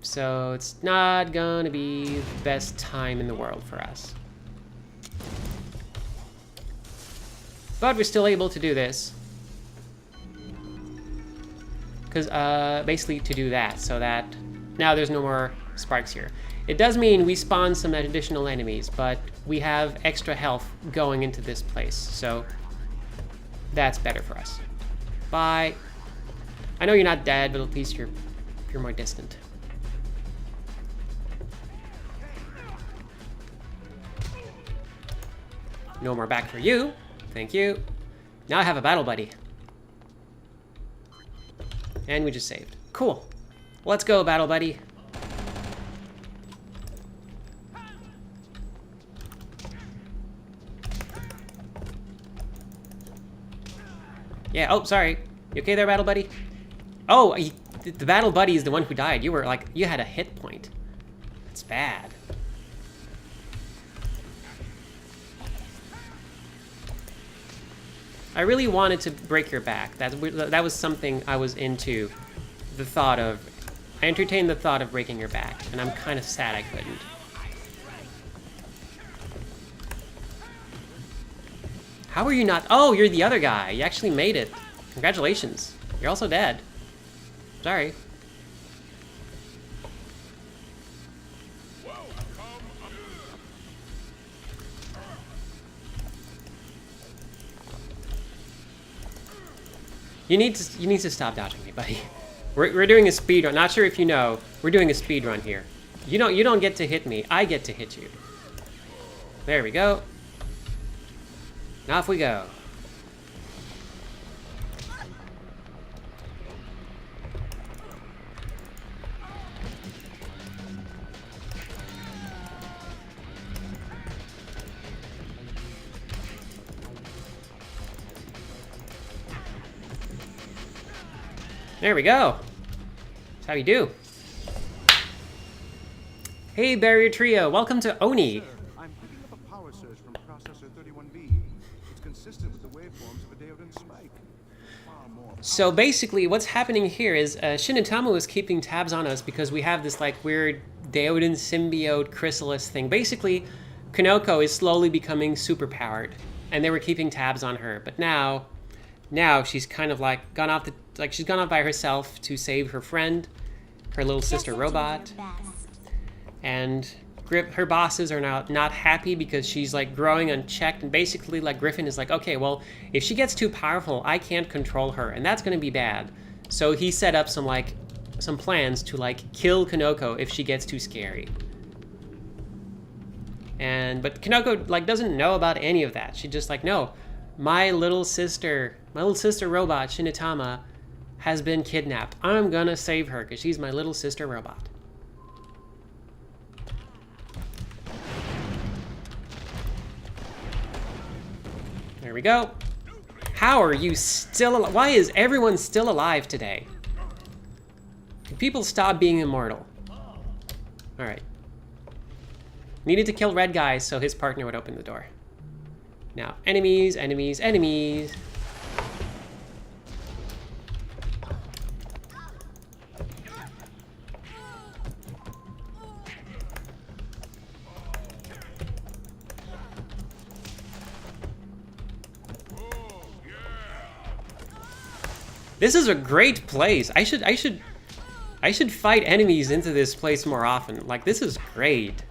So it's not gonna be the best time in the world for us. But we're still able to do this. Because, basically to do that, so that now there's no more sparks here. It does mean we spawn some additional enemies, but we have extra health going into this place, so that's better for us. Bye. I know you're not dead, but at least you're more distant. No more back for you. Thank you. Now I have a battle buddy. And we just saved. Cool. Let's go, battle buddy. Yeah, oh, sorry. You okay there, battle buddy? Oh, the battle buddy is the one who died. You were like, you had a hit point. That's bad. I really wanted to break your back. That was something I was into. The thought of... I entertained the thought of breaking your back, and I'm kind of sad I couldn't. How are you not... Oh, you're the other guy. You actually made it. Congratulations. You're also dead. Sorry. You need to stop dodging me, buddy. We're doing a speed run. Not sure if you know, we're doing a speed run here. You don't get to hit me. I get to hit you. There we go. Now off we go. There we go. That's how you do. Hey, Barrier Trio. Welcome to Oni. I'm picking up a power surge from processor 31B. It's consistent with the waveforms of a Deodan spike. Far more. So basically, what's happening here is Shinitama is keeping tabs on us because we have this like weird Deodan symbiote chrysalis thing. Basically, Konoko is slowly becoming superpowered, and they were keeping tabs on her. But now she's kind of like gone off she's gone off by herself to save her friend, her little sister robot. And her bosses are now not happy because she's like growing unchecked, and basically like Griffin is like, okay, well, if she gets too powerful, I can't control her, and that's gonna be bad. So he set up some plans to like kill Konoko if she gets too scary. But Konoko like doesn't know about any of that. She just like, no, my little sister robot, Shinitama, has been kidnapped. I'm gonna save her because she's my little sister robot. There we go. How are you still alive? Why is everyone still alive today? Can people stop being immortal? Alright. Needed to kill red guy so his partner would open the door. Now, enemies, enemies, enemies. This is a great place. I should fight enemies into this place more often. Like, this is great.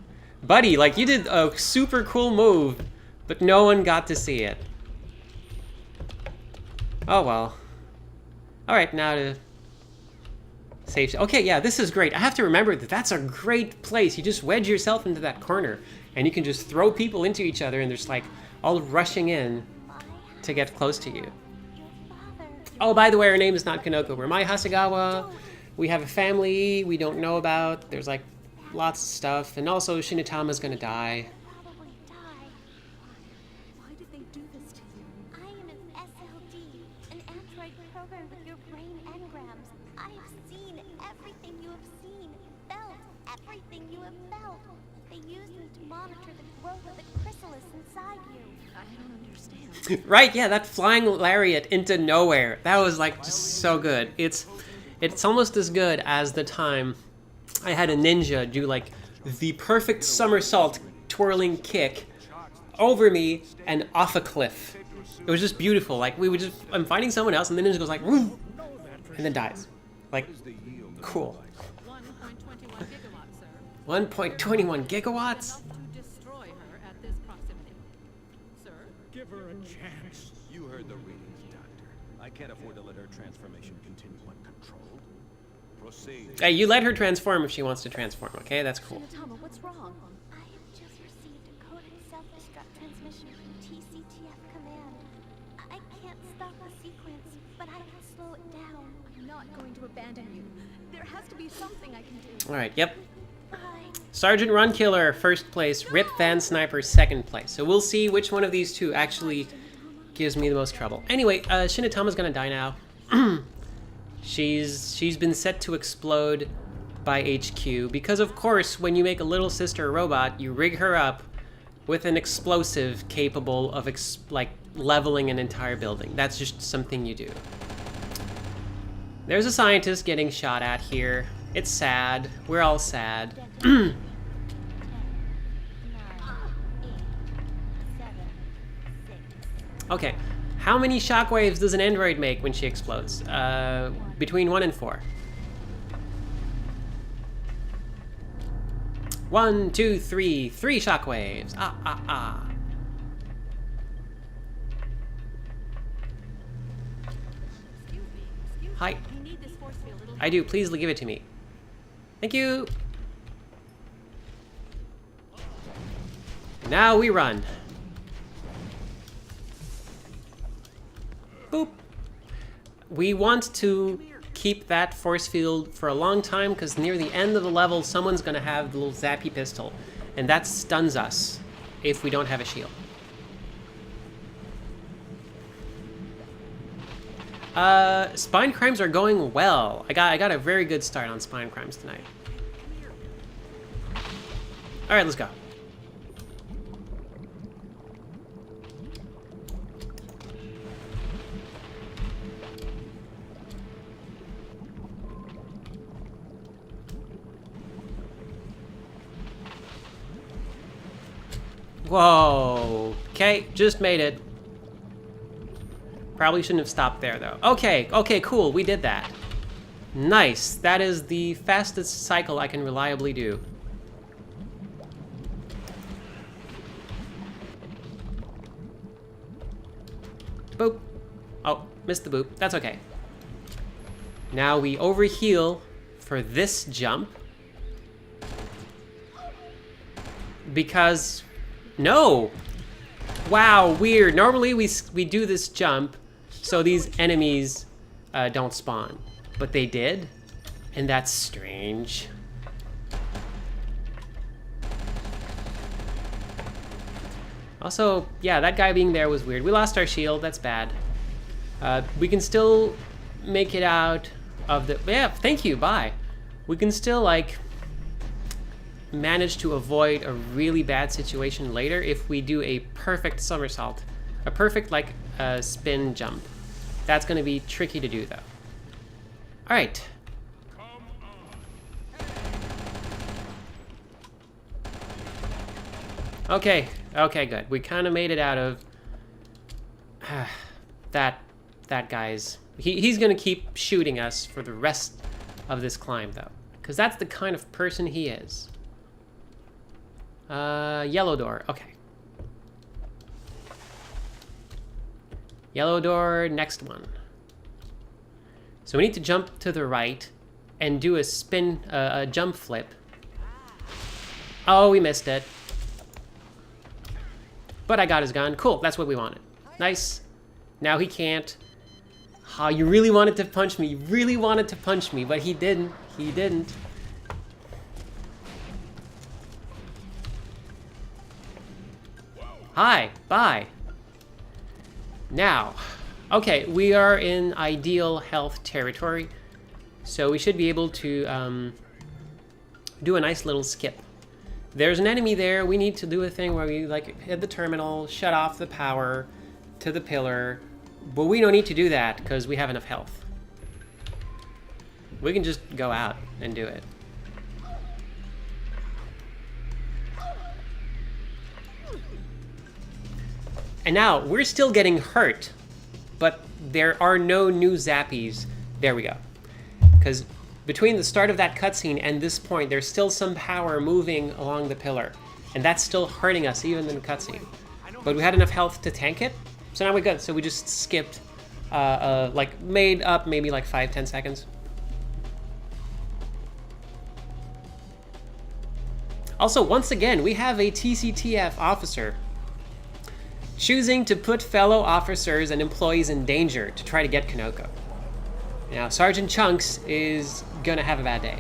Buddy, like, you did a super cool move, but no one got to see it. Oh, well. Alright, now to save. Okay, yeah, this is great. I have to remember that that's a great place. You just wedge yourself into that corner, and you can just throw people into each other, and they're just, like, all rushing in to get close to you. Oh, by the way, her name is not Konoko. We're Mai Hasegawa. We have a family we don't know about. There's, like, lots of stuff, and also Shinatama's gonna die. Probably die. Why did they do this to you? I am an SLD, an android programmed with your brain engrams. I have seen everything you have seen, felt everything you have felt. They used me to monitor the growth of the chrysalis inside you. I don't understand. Right, yeah, that flying lariat into nowhere. That was like just so good. It's almost as good as the time I had a ninja do like the perfect somersault twirling kick over me and off a cliff. It was just beautiful. Like I'm fighting someone else and the ninja goes like, woo, and then dies. Like, cool. 1.21 gigawatts? To destroy her at this proximity. Sir? Give her a chance. You heard the readings, Doctor. I can't afford to let her transformation continue uncontrolled. Proceed. Hey, you let her transform if she wants to transform, okay? That's cool. Shinatama, what's wrong? I have just received a coded self-destruct transmission from TCTF command. I can't stop the sequence, but I can slow it down. I'm not going to abandon you. There has to be something I can do. All right, yep. Fine. Sergeant Runkiller, first place. Rip Van Sniper, second place. So we'll see which one of these two actually gives me the most trouble. Anyway, Shinatama's gonna die now. She's been set to explode by HQ because, of course, when you make a little sister robot, you rig her up with an explosive capable of like leveling an entire building. That's just something you do. There's a scientist getting shot at here. It's sad. We're all sad. 10, 9, 8, 7, 6. Okay, how many shockwaves does an android make when she explodes? Between 1 and 4. 1, 2, 3, 3 shockwaves. Ah, ah, ah. Hi. I need this force field a little. I do. Please give it to me. Thank you. Now we run. Boop. We want to keep that force field for a long time because near the end of the level, someone's going to have the little zappy pistol, and that stuns us if we don't have a shield. Spine crimes are going well. I got a very good start on spine crimes tonight. All right, let's go. Whoa. Okay, just made it. Probably shouldn't have stopped there, though. Okay, cool. We did that. Nice. That is the fastest cycle I can reliably do. Boop. Oh, missed the boop. That's okay. Now we overheal for this jump. Because... No! Wow, weird. Normally we do this jump so these enemies don't spawn. But they did, and that's strange. Also, yeah, that guy being there was weird. We lost our shield, that's bad. We can still make it out of the... Yeah, thank you, bye. We can still, like, manage to avoid a really bad situation later if we do a perfect somersault. A perfect, like, spin jump. That's going to be tricky to do, though. All right. Okay, good. We kind of made it out of that guy's... He's going to keep shooting us for the rest of this climb, though. Because that's the kind of person he is. Yellow door. Okay. Yellow door, next one. So we need to jump to the right and do a spin, a jump flip. Oh, we missed it. But I got his gun. Cool, that's what we wanted. Nice. Now he can't. Oh, you really wanted to punch me. You really wanted to punch me, but he didn't. He didn't. Hi, bye. Now, okay, we are in ideal health territory, so we should be able to do a nice little skip. There's an enemy there. We need to do a thing where we like hit the terminal, shut off the power to the pillar, but we don't need to do that because we have enough health. We can just go out and do it. And now, we're still getting hurt, but there are no new zappies. There we go. Because between the start of that cutscene and this point, there's still some power moving along the pillar. And that's still hurting us, even in the cutscene. But we had enough health to tank it, so now we're good. So we just skipped, like, made up maybe like 5-10 seconds. Also, once again, we have a TCTF officer choosing to put fellow officers and employees in danger to try to get Konoko. Now, Sergeant Chunks is gonna have a bad day.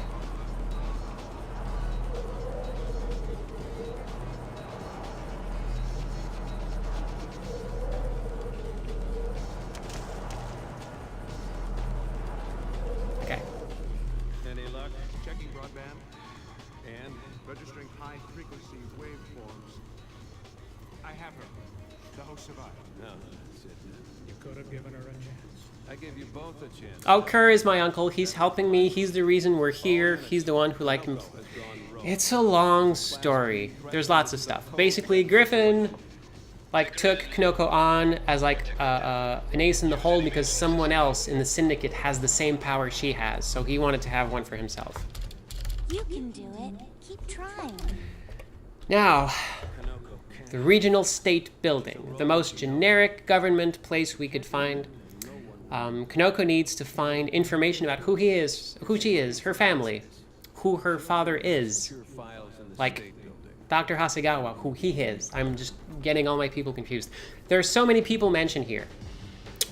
Okay. Any luck? Checking broadband and registering high-frequency waveforms. I have her. The host survived. No, that's it. You could have given her a chance. I gave you both a chance. Oh, Kerr is my uncle. He's helping me. He's the reason we're here. He's the one who, like, it's a long story. There's lots of stuff. Basically, Griffin, like, took Konoko on as, like, an ace in the hole because someone else in the Syndicate has the same power she has. So he wanted to have one for himself. You can do it. Keep trying. Now, the Regional State Building, the most generic government place we could find. Konoko needs to find information about who he is, who she is, her family, who her father is. Like Dr. Hasegawa, who he is. I'm just getting all my people confused. There are so many people mentioned here.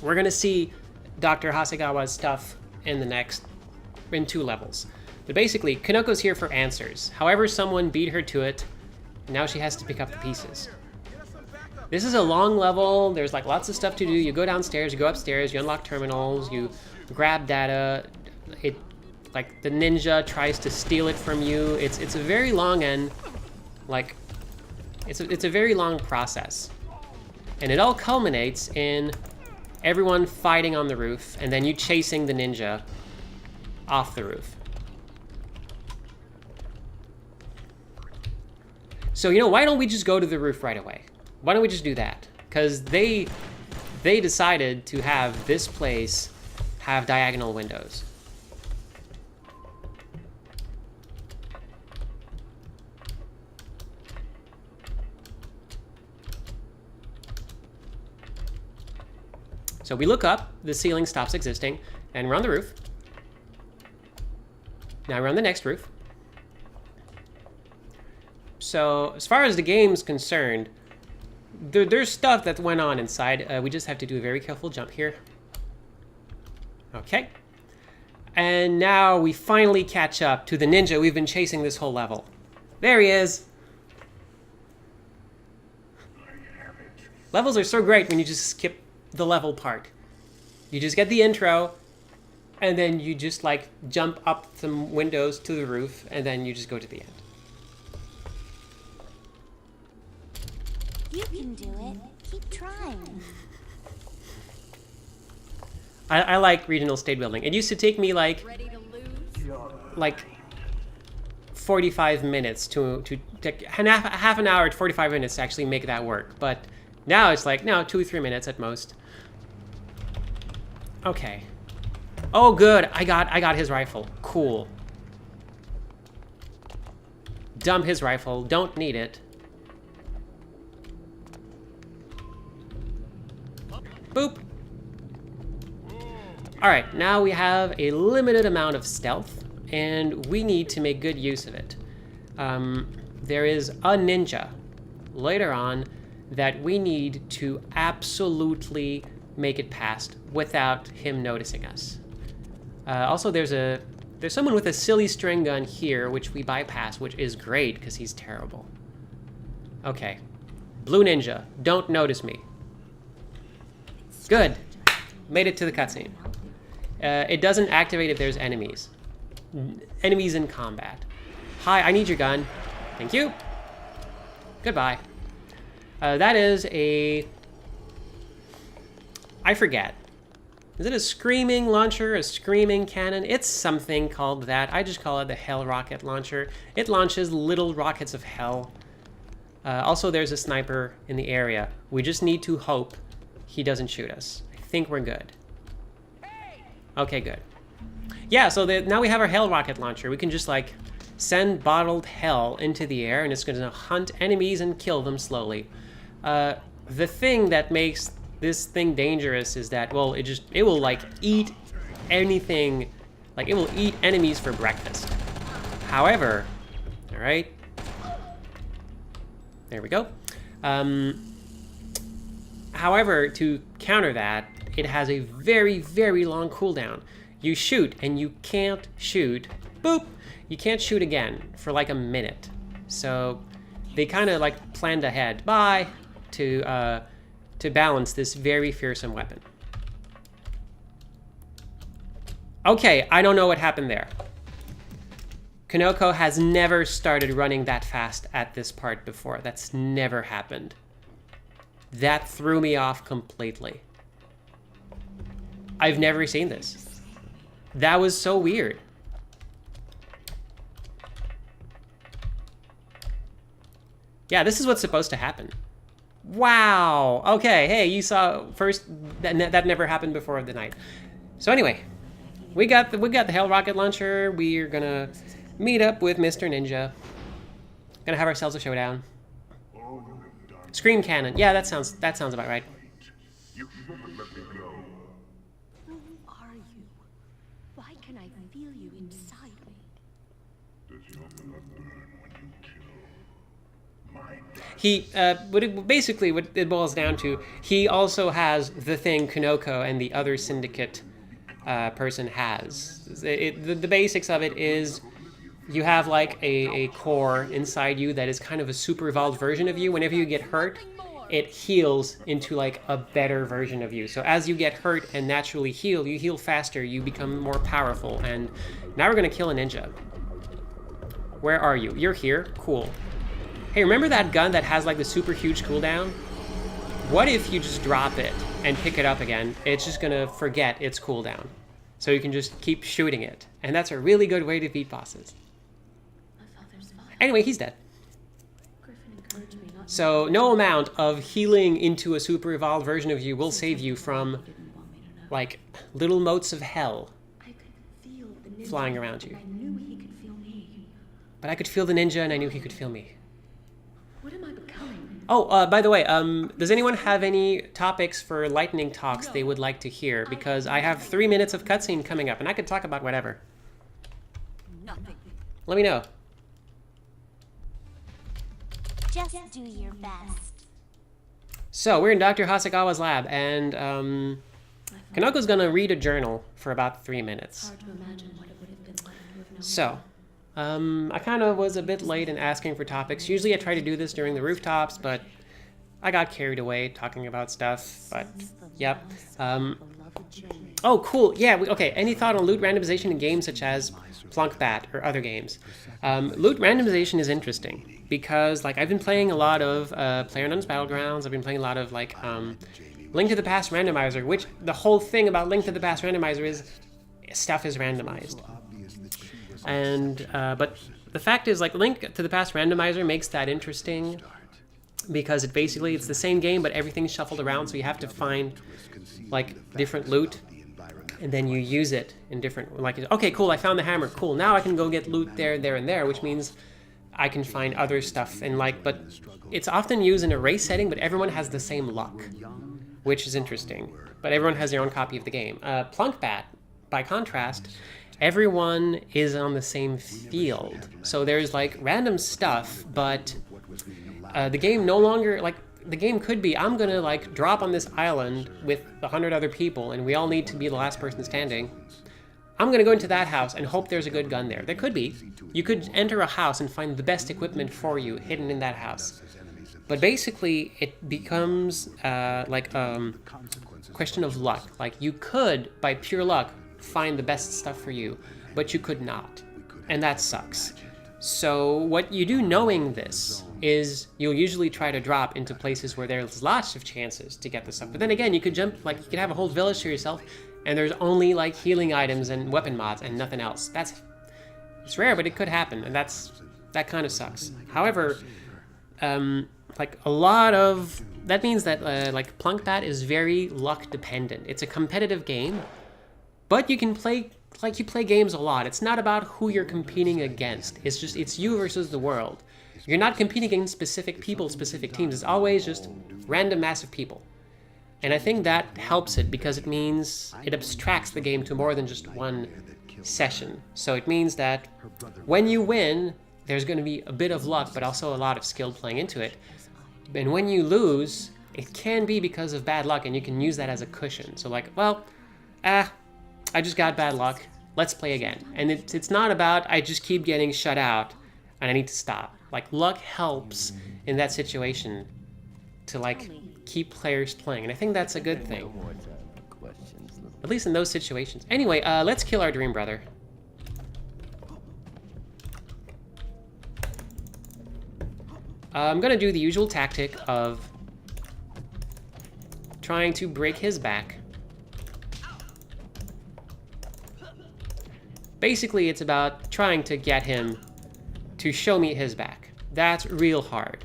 We're gonna see Dr. Hasegawa's stuff in in 2 levels. But basically, Konoko's here for answers. However, someone beat her to it. Now she has to pick up the pieces. This is a long level. There's like lots of stuff to do. You go downstairs, you go upstairs, you unlock terminals, you grab data. It, like the ninja tries to steal it from you. It's a very long and like it's a very long process. And it all culminates in everyone fighting on the roof and then you chasing the ninja off the roof. So, you know, why don't we just go to the roof right away? Why don't we just do that? Because they decided to have this place have diagonal windows. So we look up, the ceiling stops existing, and we're on the roof. Now we're on the next roof. So as far as the game's concerned, there's stuff that went on inside. We just have to do a very careful jump here. Okay. And now we finally catch up to the ninja we've been chasing this whole level. There he is. Levels are so great when you just skip the level part. You just get the intro, and then you just like jump up some windows to the roof, and then you just go to the end. You can do it. Keep trying. I like Regional State Building. It used to take me like 45 minutes to take half an hour to 45 minutes to actually make that work. But now it's like, no, 2-3 minutes at most. Okay. Oh, good. I got his rifle. Cool. Dump his rifle. Don't need it. Boop. All right, now we have a limited amount of stealth, and we need to make good use of it. There is a ninja later on that we need to absolutely make it past without him noticing us. Also, there's someone with a silly string gun here, which we bypass, which is great because he's terrible. Okay, Blue ninja, don't notice me. Good. Made it to the cutscene. It doesn't activate if there's enemies. Enemies in combat. Hi, I need your gun. Thank you. Goodbye. That is a... I forget. Is it a screaming launcher, a screaming cannon? It's something called that. I just call it the Hell Rocket Launcher. It launches little rockets of hell. Also, there's a sniper in the area. We just need to hope he doesn't shoot us. I think we're good. Okay, good. Yeah, so now we have our Hell Rocket Launcher. We can just, like, send bottled hell into the air, and it's going to hunt enemies and kill them slowly. The thing that makes this thing dangerous is that, well, it will, like, eat anything. Like, it will eat enemies for breakfast. However, all right. There we go. However, to counter that, it has a very, very long cooldown. You shoot, and you can't shoot. Boop! You can't shoot again for like a minute. So they kind of like planned ahead. Bye! To balance this very fearsome weapon. Okay, I don't know what happened there. Konoko has never started running that fast at this part before. That's never happened. That threw me off completely. I've never seen this. That was so weird. Yeah, this is what's supposed to happen. Wow. Okay, hey, you saw first that never happened before of the night. So anyway, we got the Hell Rocket Launcher. We're gonna meet up with Mr. Ninja. Gonna have ourselves a showdown. Scream cannon. Yeah, that sounds about right. Who are you? Why can I feel you inside me? He, basically what it boils down to, he also has the thing Konoko and the other syndicate person has. The basics of it is you have like a core inside you that is kind of a super evolved version of you. Whenever you get hurt, it heals into like a better version of you. So as you get hurt and naturally heal, you heal faster, you become more powerful. And now we're gonna kill a ninja. Where are you? You're here? Cool. Hey, remember that gun that has like the super huge cooldown? What if you just drop it and pick it up again? It's just gonna forget its cooldown. So you can just keep shooting it. And that's a really good way to beat bosses. Anyway, he's dead. So no amount of healing into a super evolved version of you will save you from like little motes of hell flying around you. But I could feel the ninja and I knew he could feel me. What am I becoming? Oh, by the way, does anyone have any topics for lightning talks they would like to hear? Because I have 3 minutes of cutscene coming up and I could talk about whatever. Nothing. Let me know. Just do your best. So, we're in Dr. Hasagawa's lab, and Kanoko's gonna read a journal for about 3 minutes. So, I kind of was a bit late in asking for topics. Usually I try to do this during the rooftops, but I got carried away talking about stuff, but yep. Oh, cool, yeah, okay, any thought on loot randomization in games such as Plunkbat or other games? Loot randomization is interesting. Because, like, I've been playing a lot of PlayerUnknown's Battlegrounds. I've been playing a lot of, like, Link to the Past Randomizer, which the whole thing about Link to the Past Randomizer is stuff is randomized. And, but the fact is, like, Link to the Past Randomizer makes that interesting because it basically, it's the same game, but everything's shuffled around, so you have to find, like, different loot, and then you use it in different, like, okay, cool, I found the hammer, cool, now I can go get loot there, there, and there, which means I can find other stuff and like, but it's often used in a race setting, but everyone has the same luck, which is interesting. But everyone has their own copy of the game. Plunkbat, by contrast, everyone is on the same field. So there's like random stuff, but the game no longer, like the game could be, I'm gonna like drop on this island with 100 other people and we all need to be the last person standing. I'm going to go into that house and hope there's a good gun there. There could be. You could enter a house and find the best equipment for you hidden in that house. But basically, it becomes like question of luck. Like, you could, by pure luck, find the best stuff for you, but you could not. And that sucks. So what you do knowing this is you'll usually try to drop into places where there's lots of chances to get the stuff. But then again, you could jump, like, you could have a whole village to yourself, and there's only, like, healing items and weapon mods and nothing else. It's rare, but it could happen, and that kind of sucks. However, like, a lot of... That means that, like, Plunkbat is very luck-dependent. It's a competitive game, but you can play... Like, you play games a lot. It's not about who you're competing against. It's just, it's you versus the world. You're not competing against specific people, specific teams. It's always just random mass of people. And I think that helps it because it means it abstracts the game to more than just one session. So it means that when you win, there's going to be a bit of luck, but also a lot of skill playing into it. And when you lose, it can be because of bad luck, and you can use that as a cushion. So like, well, I just got bad luck. Let's play again. And it's not about I just keep getting shut out and I need to stop. Like, luck helps in that situation to, like, keep players playing. And I think that's a good thing. At least in those situations. Anyway, let's kill our dream brother. I'm gonna do the usual tactic of trying to break his back. Basically, it's about trying to get him to show me his back. That's real hard.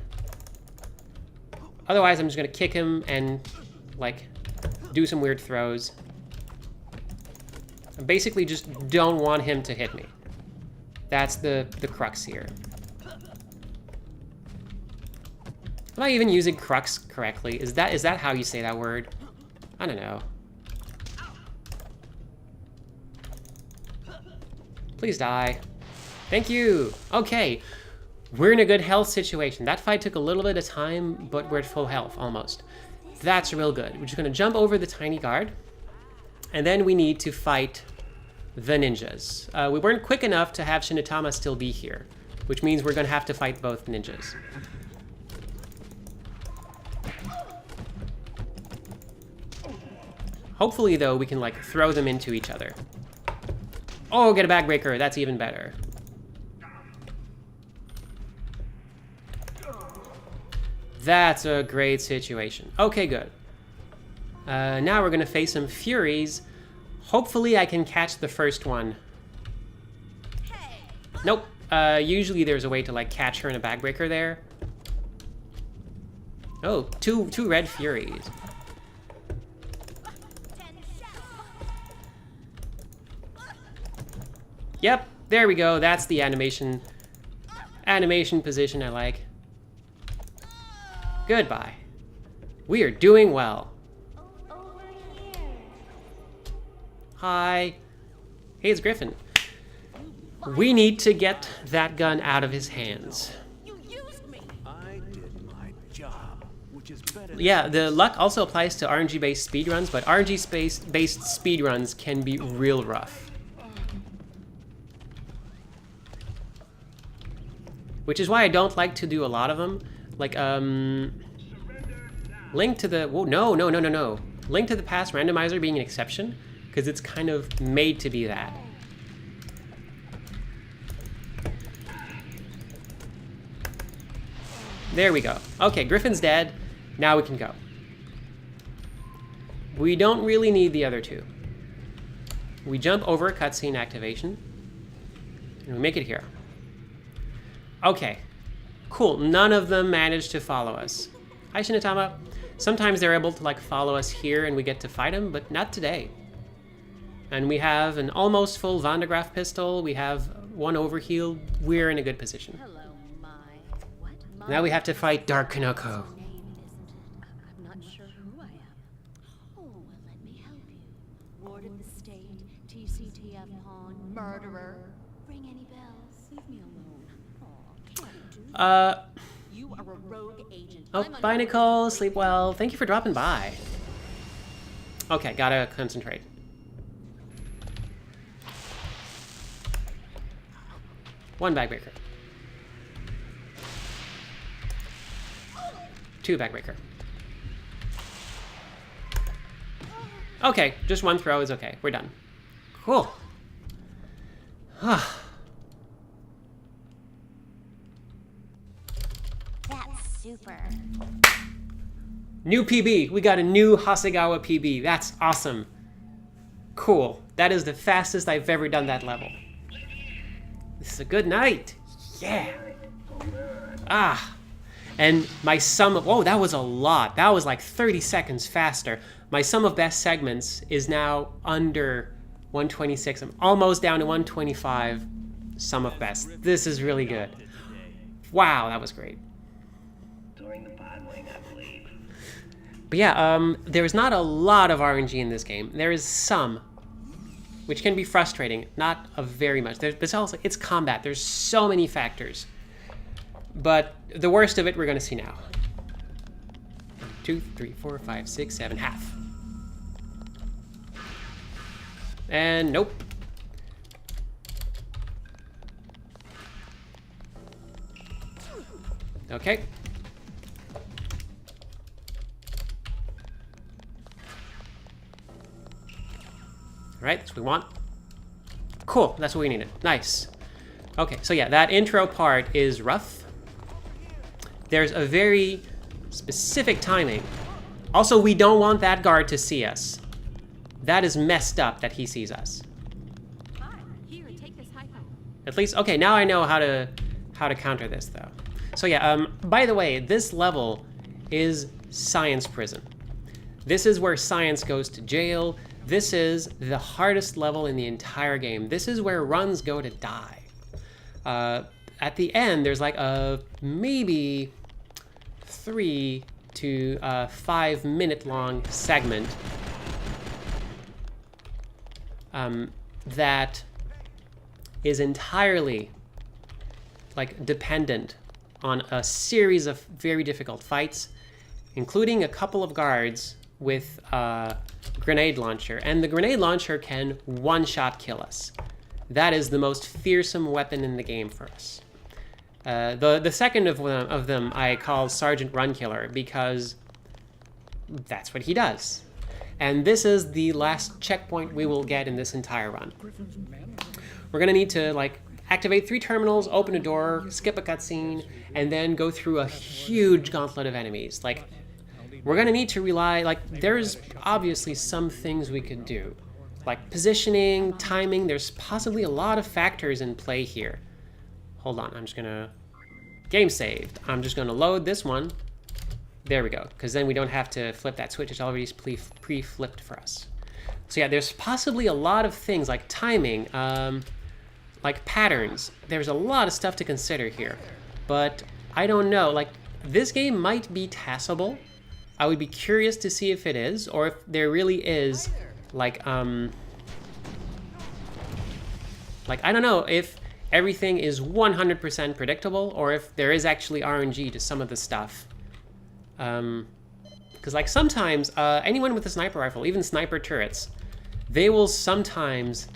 Otherwise, I'm just gonna kick him and, like, do some weird throws. I basically just don't want him to hit me. That's the crux here. Am I even using crux correctly? Is that how you say that word? I don't know. Please die. Thank you. Okay. We're in a good health situation. That fight took a little bit of time, but we're at full health, almost. That's real good. We're just going to jump over the tiny guard. And then we need to fight the ninjas. We weren't quick enough to have Shinatama still be here, which means we're going to have to fight both ninjas. Hopefully, though, we can, like, throw them into each other. Oh, get a backbreaker. That's even better. That's a great situation. Okay, good. Now we're going to face some Furies. Hopefully I can catch the first one. Nope. Usually there's a way to, like, catch her in a backbreaker there. Oh, two red Furies. Yep, there we go. That's the animation position I like. Goodbye. We are doing well. Hi. Hey, it's Griffin. We need to get that gun out of his hands. I did my job, which is better than... Yeah, the luck also applies to RNG-based speedruns, but RNG-based speedruns can be real rough. Which is why I don't like to do a lot of them. Like, Link to the... Whoa, no. Link to the Past randomizer being an exception, because it's kind of made to be that. There we go. Okay, Griffin's dead. Now we can go. We don't really need the other two. We jump over cutscene activation, and we make it here. Okay, cool. None of them managed to follow us. Hi, Shinatama. Sometimes they're able to, like, follow us here and we get to fight them, but not today. And we have an almost full Van de Graaff pistol. We have one overheal. We're in a good position. Hello, what? Now we have to fight Dark Kanoko. I'm not sure who I am. Oh, well, let me help you. Ward of the state, TCTF pawn, murderer. Ring any bells? Leave me alone. Aw, can't do. You are a rogue agent. Oh, bye, Nicole. Sleep well. Thank you for dropping by. Okay, gotta concentrate. One backbreaker. 2 backbreaker. Okay, just 1 throw is okay. We're done. Cool. That's super. New PB. We got a new Hasegawa PB. That's awesome. Cool. That is the fastest I've ever done that level. This is a good night. Yeah. Ah. And my sum of... Whoa, that was a lot. That was like 30 seconds faster. My sum of best segments is now under 126. I'm almost down to 125 sum of best. This is really good. Wow, that was great. But yeah, there's not a lot of RNG in this game. There is some, which can be frustrating. Not a very much. There's also, it's combat. There's so many factors. But the worst of it we're going to see now. 1, 2, 3, 4, 5, 6, 7, half. And nope. Okay. Right, that's what we want. Cool, that's what we needed. Nice. Okay, so yeah, that intro part is rough. There's a very specific timing. Also, we don't want that guard to see us. That is messed up that he sees us. Hi, here, take this hypo. At least, okay, now I know how to counter this though. So yeah, by the way, this level is Science Prison. This is where Science goes to jail. This is the hardest level in the entire game. This is where runs go to die. At the end, there's like a maybe 3 to 5 minute long segment that is entirely like dependent on a series of very difficult fights, including a couple of guards with grenade launcher, and the grenade launcher can one-shot kill us. That is the most fearsome weapon in the game for us. The second of them I call Sergeant Run Killer because that's what he does. And this is the last checkpoint we will get in this entire run. We're gonna need to like activate 3 terminals, open a door, skip a cutscene, and then go through a huge gauntlet of enemies. Like, we're gonna need to rely, like, there's obviously some things we could do. Like positioning, timing, there's possibly a lot of factors in play here. Hold on, I'm just gonna... Game saved. I'm just gonna load this one. There we go, because then we don't have to flip that switch. It's already pre-flipped for us. So yeah, there's possibly a lot of things like timing, like patterns. There's a lot of stuff to consider here. But I don't know, like, this game might be tassable. I would be curious to see if it is, or if there really is, like, I don't know if everything is 100% predictable, or if there is actually RNG to some of the stuff. Because, like, sometimes, anyone with a sniper rifle, even sniper turrets, they will sometimes...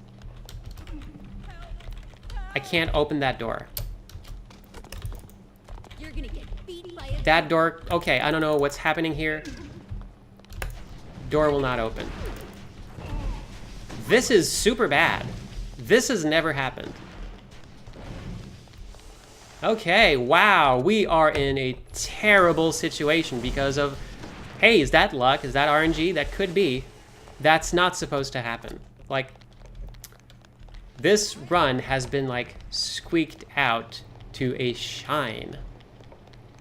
I can't open that door. You're gonna get beat by a... That door... Okay, I don't know what's happening here. Door will not open. This is super bad. This has never happened. Okay, wow, we are in a terrible situation because of... Hey, is that luck? Is that RNG? That could be. That's not supposed to happen. Like, this run has been, like, squeaked out to a shine.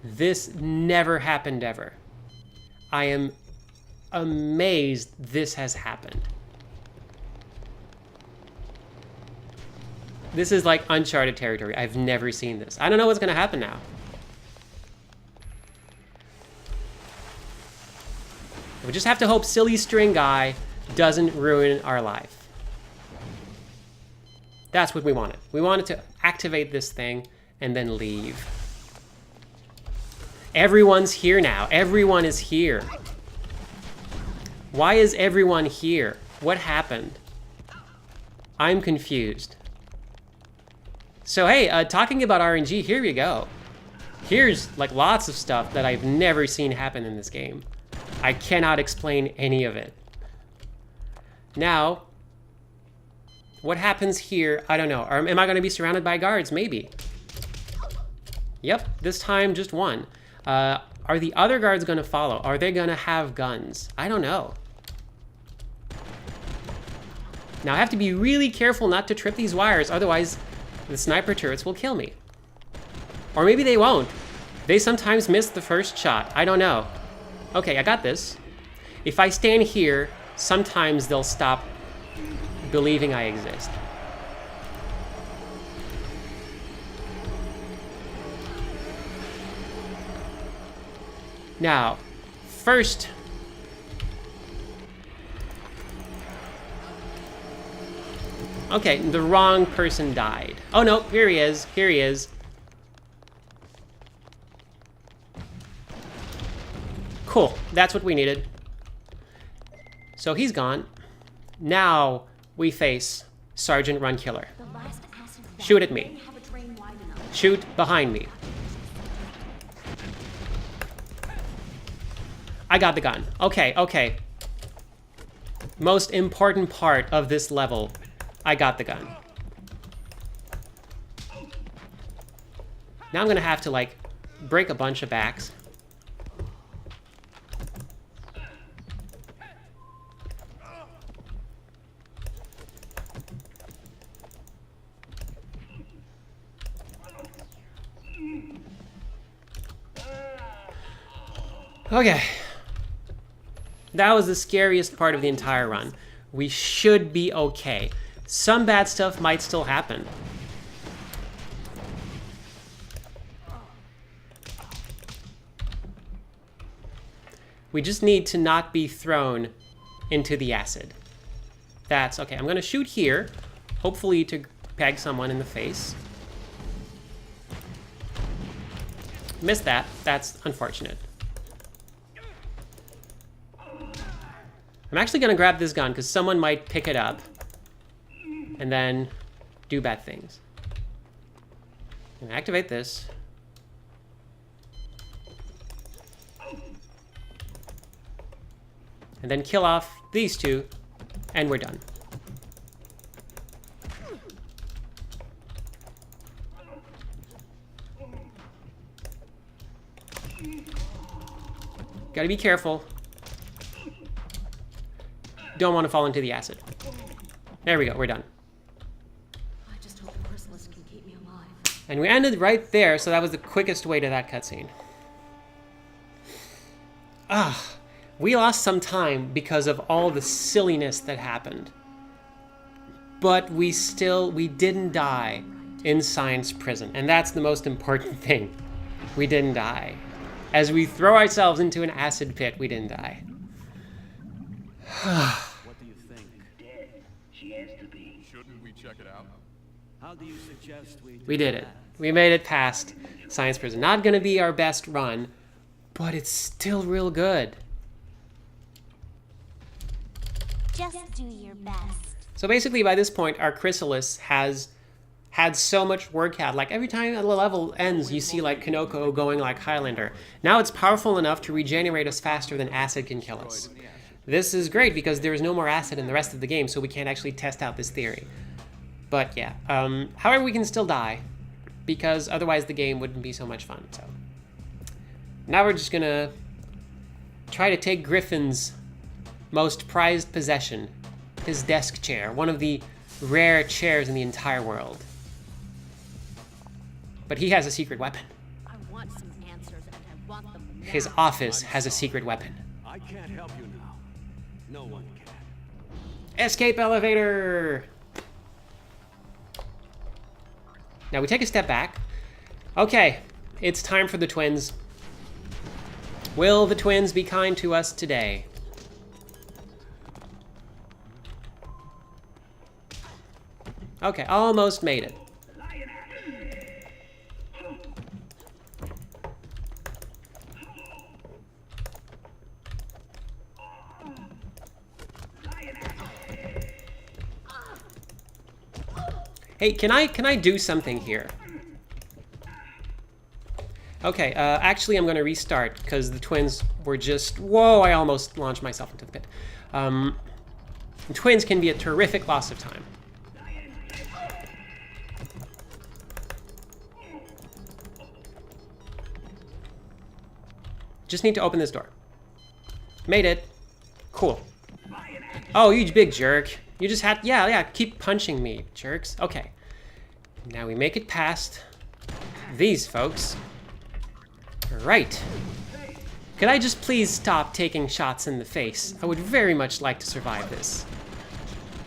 This never happened ever. I am amazed this has happened. This is like uncharted territory. I've never seen this. I don't know what's gonna happen now. We just have to hope silly string guy doesn't ruin our life. That's what we wanted. We wanted to activate this thing and then leave. Everyone's here now. Everyone is here. Why is everyone here? What happened? I'm confused. So hey, talking about RNG, here we go. Here's like lots of stuff that I've never seen happen in this game. I cannot explain any of it. Now, what happens here? I don't know. Am I going to be surrounded by guards? Maybe. Yep, this time just one. Are the other guards going to follow? Are they going to have guns? I don't know. Now I have to be really careful not to trip these wires, otherwise the sniper turrets will kill me. Or maybe they won't. They sometimes miss the first shot. I don't know. Okay, I got this. If I stand here, sometimes they'll stop believing I exist. Now, first, okay, the wrong person died. Oh no, here he is, here he is. Cool, that's what we needed. So he's gone. Now we face Sergeant Runkiller. Shoot at me. Shoot behind me. I got the gun. Okay, okay. Most important part of this level, I got the gun. Now I'm gonna have to like break a bunch of backs. Okay. That was the scariest part of the entire run. We should be okay. Some bad stuff might still happen. We just need to not be thrown into the acid. That's okay. I'm gonna shoot here, hopefully to peg someone in the face. Missed that. That's unfortunate. I'm actually gonna grab this gun because someone might pick it up and then do bad things. I'm gonna activate this. And then kill off these two, and we're done. Gotta be careful. Don't want to fall into the acid. There we go, we're done. I just hope the chrysalis can keep me alive. And we ended right there, so that was the quickest way to that cutscene. Ah, we lost some time because of all the silliness that happened. But we didn't die in science prison, and that's the most important thing. We didn't die. As we throw ourselves into an acid pit, we didn't die. What do you think? Dead. She has to be. Shouldn't we check it out? How do you suggest we do We did it. that? We made it past science prison. Not gonna be our best run, but it's still real good. Just do your best. So basically by this point, our chrysalis has had so much work out. Like every time a level ends, you see like Kanoko going like Highlander. Now it's powerful enough to regenerate us faster than acid can kill us. This is great because there is no more acid in the rest of the game, so we can't actually test out this theory. But yeah, however, we can still die because otherwise the game wouldn't be so much fun. So now we're just gonna try to take Griffin's most prized possession, his desk chair, one of the rare chairs in the entire world. But he has a secret weapon. I want some answers, and I want them now. His office has a secret weapon. I can't help you now. No one can. Escape elevator! Now we take a step back. Okay, it's time for the twins. Will the twins be kind to us today? Okay, almost made it. Hey, can I do something here? Okay, actually I'm going to restart because the twins were just... Whoa, I almost launched myself into the pit. Twins can be a terrific loss of time. Just need to open this door. Made it. Cool. Oh, you big jerk. You just had... Yeah, keep punching me, jerks. Okay. Now we make it past these folks. Right. Could I just please stop taking shots in the face? I would very much like to survive this.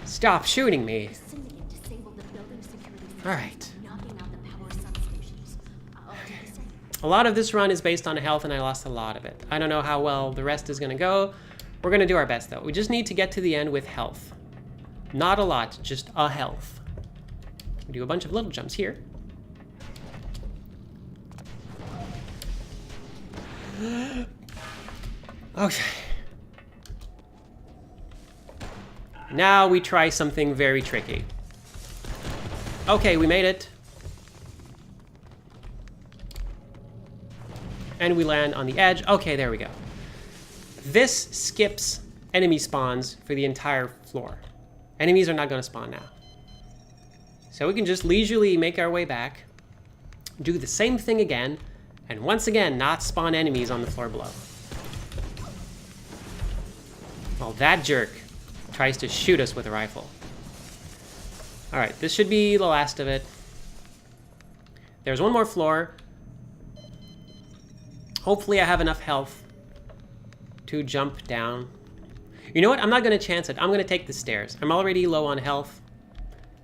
Stop shooting me. Alright. A lot of this run is based on health, and I lost a lot of it. I don't know how well the rest is going to go. We're going to do our best, though. We just need to get to the end with health. Not a lot, just a health. We do a bunch of little jumps here. Okay. Now we try something very tricky. Okay, we made it. And we land on the edge. Okay, there we go. This skips enemy spawns for the entire floor. Enemies are not going to spawn now. So we can just leisurely make our way back, do the same thing again, and once again not spawn enemies on the floor below. Well, that jerk tries to shoot us with a rifle. Alright, this should be the last of it. There's one more floor. Hopefully I have enough health to jump down. You know what? I'm not going to chance it. I'm going to take the stairs. I'm already low on health.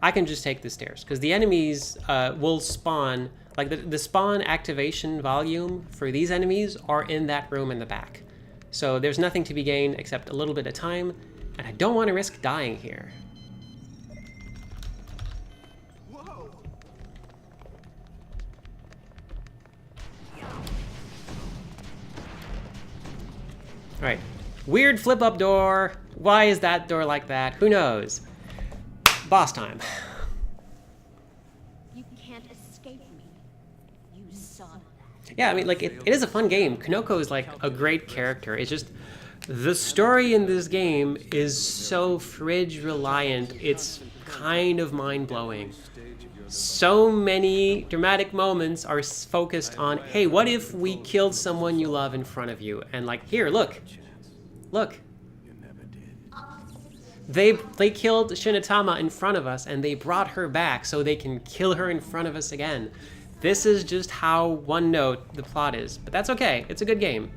I can just take the stairs because the enemies will spawn. Like the spawn activation volume for these enemies are in that room in the back. So there's nothing to be gained except a little bit of time, and I don't want to risk dying here. Whoa! All right, weird flip up door. Why is that door like that? Who knows? Boss time. You can't escape me. You saw that. Yeah, I mean, like, it is a fun game. Konoko is, like, a great character. It's just, the story in this game is so fridge-reliant, it's kind of mind-blowing. So many dramatic moments are focused on, hey, what if we killed someone you love in front of you? And, like, here, look. Look. They killed Shinatama in front of us, and they brought her back so they can kill her in front of us again. This is just how one note the plot is, but that's okay. It's a good game.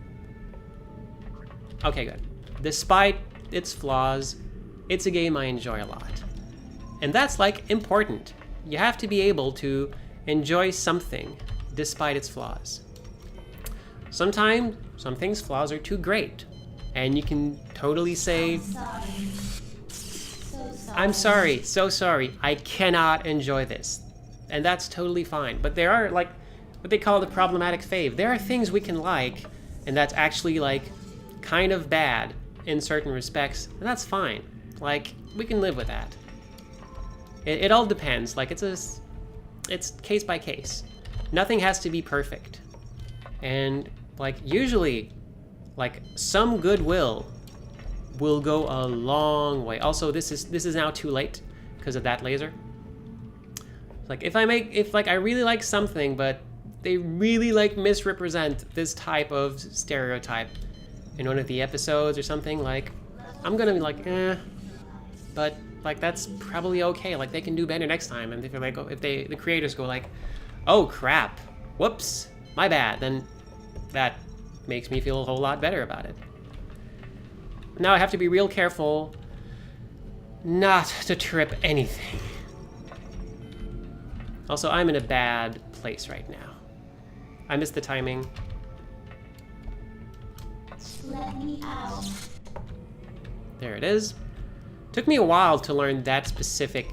Okay, good. Despite its flaws, it's a game I enjoy a lot. And that's, like, important. You have to be able to enjoy something despite its flaws. Sometimes, some things' flaws are too great, and you can totally say, I'm sorry, so sorry, I cannot enjoy this. And that's totally fine. But there are, like, what they call the problematic fave. There are things we can like, and that's actually, like, kind of bad in certain respects, and that's fine. Like, we can live with that. It all depends. Like, it's case by case. Nothing has to be perfect. And, like, usually, like, some goodwill will go a long way. Also, this is now too late because of that laser. Like, if I really like something, but they really, like, misrepresent this type of stereotype in one of the episodes or something, like, I'm gonna be like, but, like, that's probably okay. Like, they can do better next time. And if they're like, the creators go like, oh crap, whoops, my bad, then that makes me feel a whole lot better about it. Now I have to be real careful not to trip anything. Also, I'm in a bad place right now. I missed the timing. Let me out. There it is. Took me a while to learn that specific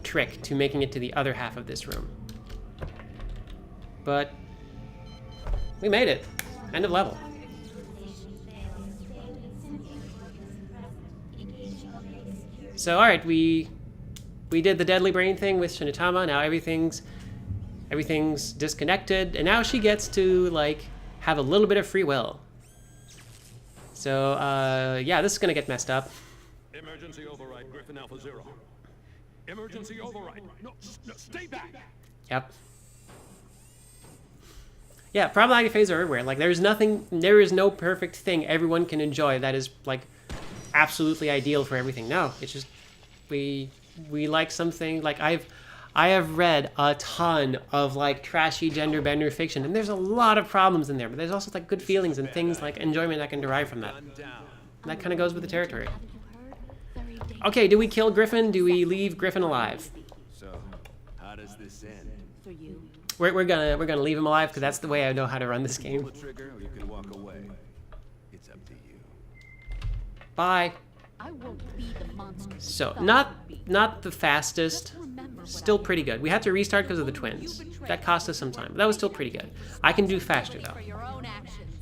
trick to making it to the other half of this room. But we made it. End of level. So, alright, we did the deadly brain thing with Shinatama. Now everything's Everything's disconnected, and now she gets to, like, have a little bit of free will. So, yeah, this is gonna get messed up. Emergency override, Griffin Alpha Zero. Emergency override. No, stay back. Yep. Yeah, problematic phase are everywhere. Like, there is no perfect thing everyone can enjoy that is, like, absolutely ideal for everything. No, it's just, we like something, like, I have read a ton of, like, trashy gender bender fiction, and there's a lot of problems in there, but there's also, like, good feelings and things, like, enjoyment I can derive from that. And that kind of goes with the territory. Okay, do we kill Griffin? Do we leave Griffin alive? So, how does this end? For you. We're gonna leave him alive, because that's the way I know how to run this Pull game. the trigger, or you can walk away. It's up to you. Bye. I won't be the monster. So, not the fastest. Still pretty good. We had to restart because of the twins. That cost us some time. But that was still pretty good. I can do faster, though. For your own actions.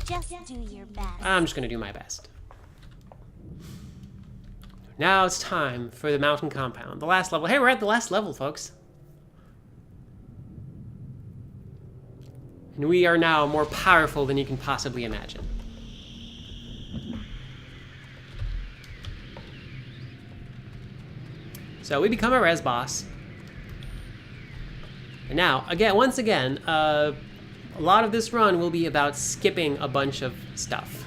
Just do your best. I'm just gonna do my best. Now it's time for the mountain compound. The last level. Hey, we're at the last level, folks. And we are now more powerful than you can possibly imagine. So we become a res boss. And now, once again, a lot of this run will be about skipping a bunch of stuff.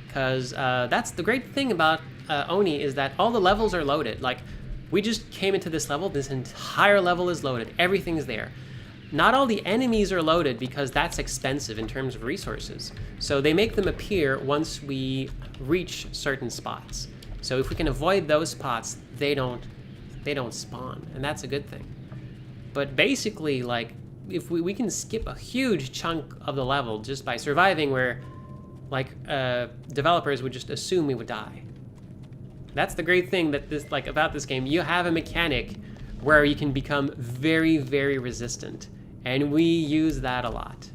Because that's the great thing about Oni, is that all the levels are loaded. Like, we just came into this level, this entire level is loaded, everything's there. Not all the enemies are loaded because that's expensive in terms of resources. So they make them appear once we reach certain spots. So if we can avoid those spots, they don't spawn, and that's a good thing. But basically, like, if we can skip a huge chunk of the level just by surviving, where, like, developers would just assume we would die. That's the great thing that about this game. You have a mechanic where you can become very, very resistant, and we use that a lot.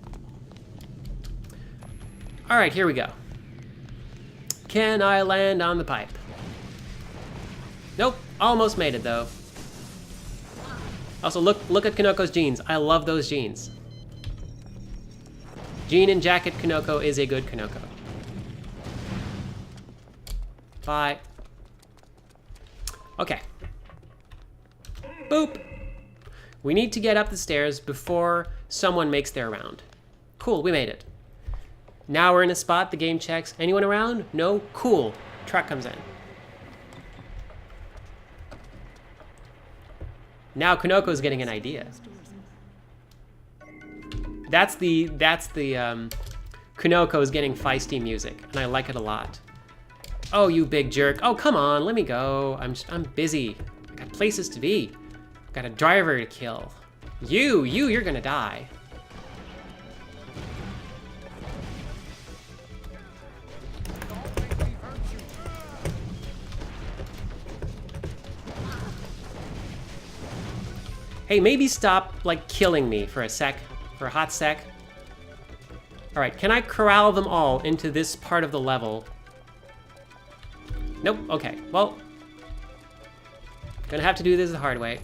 All right, here we go. Can I land on the pipe? Nope, almost made it though. Also, look at Kanoko's jeans. I love those jeans. Jean and jacket Kanoko is a good Kanoko. Bye. Okay. Boop. We need to get up the stairs before someone makes their round. Cool, we made it. Now we're in a spot, the game checks. Anyone around? No? Cool. Truck comes in. Now Kanoko's getting an idea. That's the Kanoko's getting feisty music, and I like it a lot. Oh, you big jerk. Oh, come on, let me go. I'm busy. I got places to be. Got a driver to kill. You're gonna die. Hey, maybe stop, like, killing me for a hot sec. All right, can I corral them all into this part of the level? Nope, okay, well, gonna have to do this the hard way.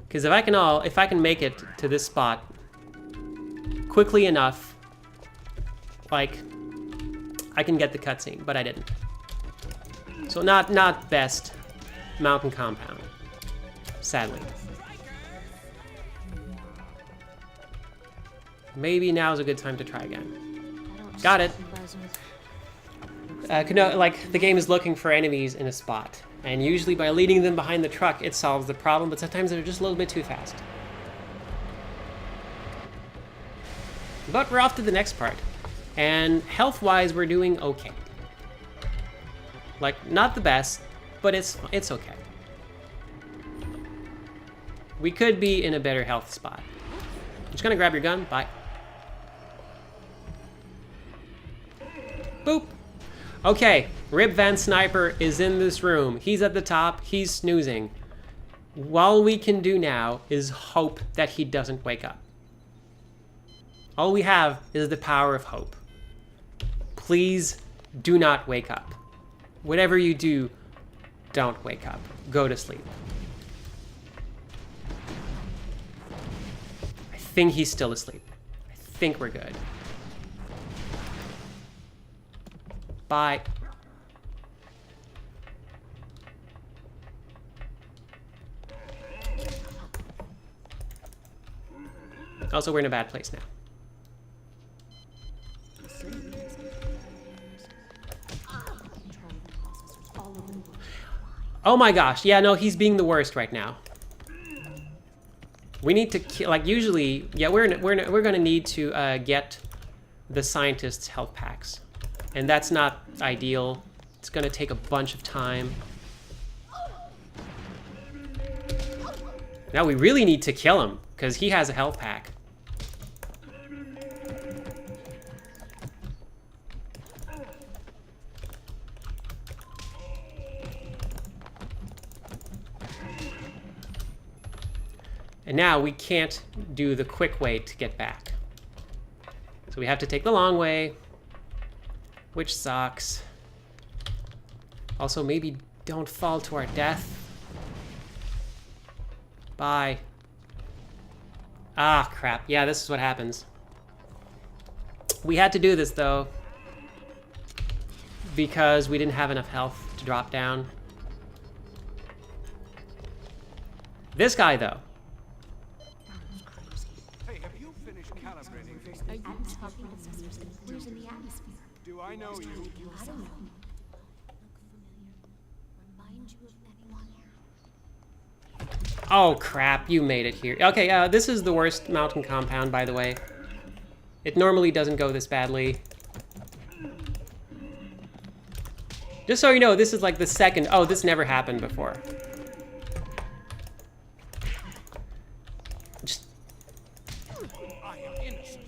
Because if I can make it to this spot quickly enough, like, I can get the cutscene, but I didn't. So not best mountain compound, sadly. Maybe now's a good time to try again. Got it. Like, the game is looking for enemies in a spot, and usually by leading them behind the truck, it solves the problem, but sometimes they're just a little bit too fast. But we're off to the next part, and health-wise, we're doing okay. Like, not the best, but it's okay. We could be in a better health spot. I'm just gonna grab your gun, bye. Boop. Okay, Rip Van Sniper is in this room. He's at the top, he's snoozing. All we can do now is hope that he doesn't wake up. All we have is the power of hope. Please do not wake up. Whatever you do, don't wake up. Go to sleep. I think he's still asleep. I think we're good. Bye. Also, we're in a bad place now. Oh my gosh, yeah, no, he's being the worst right now. We need to kill, like, usually, yeah, we're gonna need to get the scientists' health packs. And that's not ideal. It's gonna take a bunch of time. Now we really need to kill him, because he has a health pack. And now we can't do the quick way to get back. So we have to take the long way, which sucks. Also, maybe don't fall to our death. Bye. Ah, crap. Yeah, this is what happens. We had to do this, though, because we didn't have enough health to drop down. This guy, though. Hey, have you finished calibrating these? Are you talking to Caesar's influence in the atmosphere? Do I know you? I don't know. Remind you of anyone? Oh, crap. You made it here. Okay, this is the worst mountain compound, by the way. It normally doesn't go this badly. Just so you know, this is like the second... Oh, this never happened before. Just... I am innocent.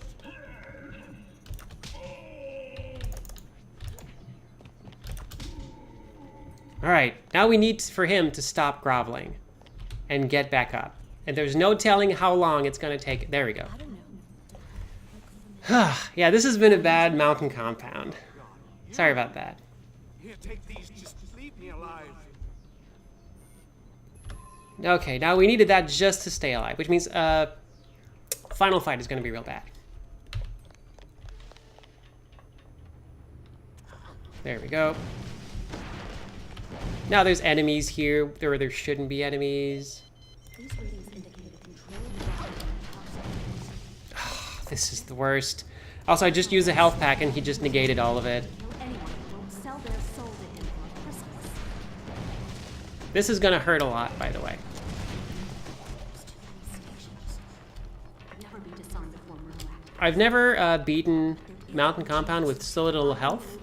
Alright, now we need for him to stop groveling and get back up. And there's no telling how long it's going to take. There we go. Yeah, this has been a bad mountain compound. Sorry about that. Here, take these. Just leave me alive. Okay, now we needed that just to stay alive, which means final fight is going to be real bad. There we go. Now there's enemies here, or there shouldn't be enemies. These readings indicate a controlled This is the worst. Also, I just used a health pack and he just negated all of it. anyone who won't sell their soul to him for Christmas. This is gonna hurt a lot, by the way. Never been disarmed before Merlac. I've never beaten Mountain Compound with so little health,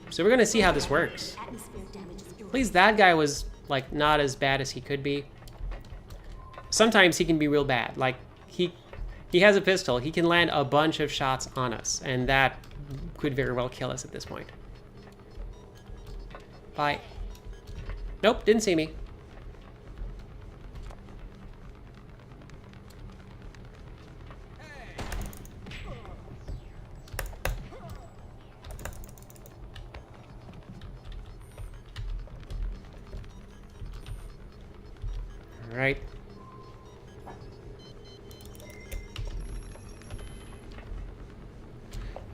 so we're gonna see how this works. Atmosphere damage is At least that guy was, like, not as bad as he could be. Sometimes he can be real bad. Like, he has a pistol. He can land a bunch of shots on us, and that could very well kill us at this point. Bye. Nope, didn't see me. All right.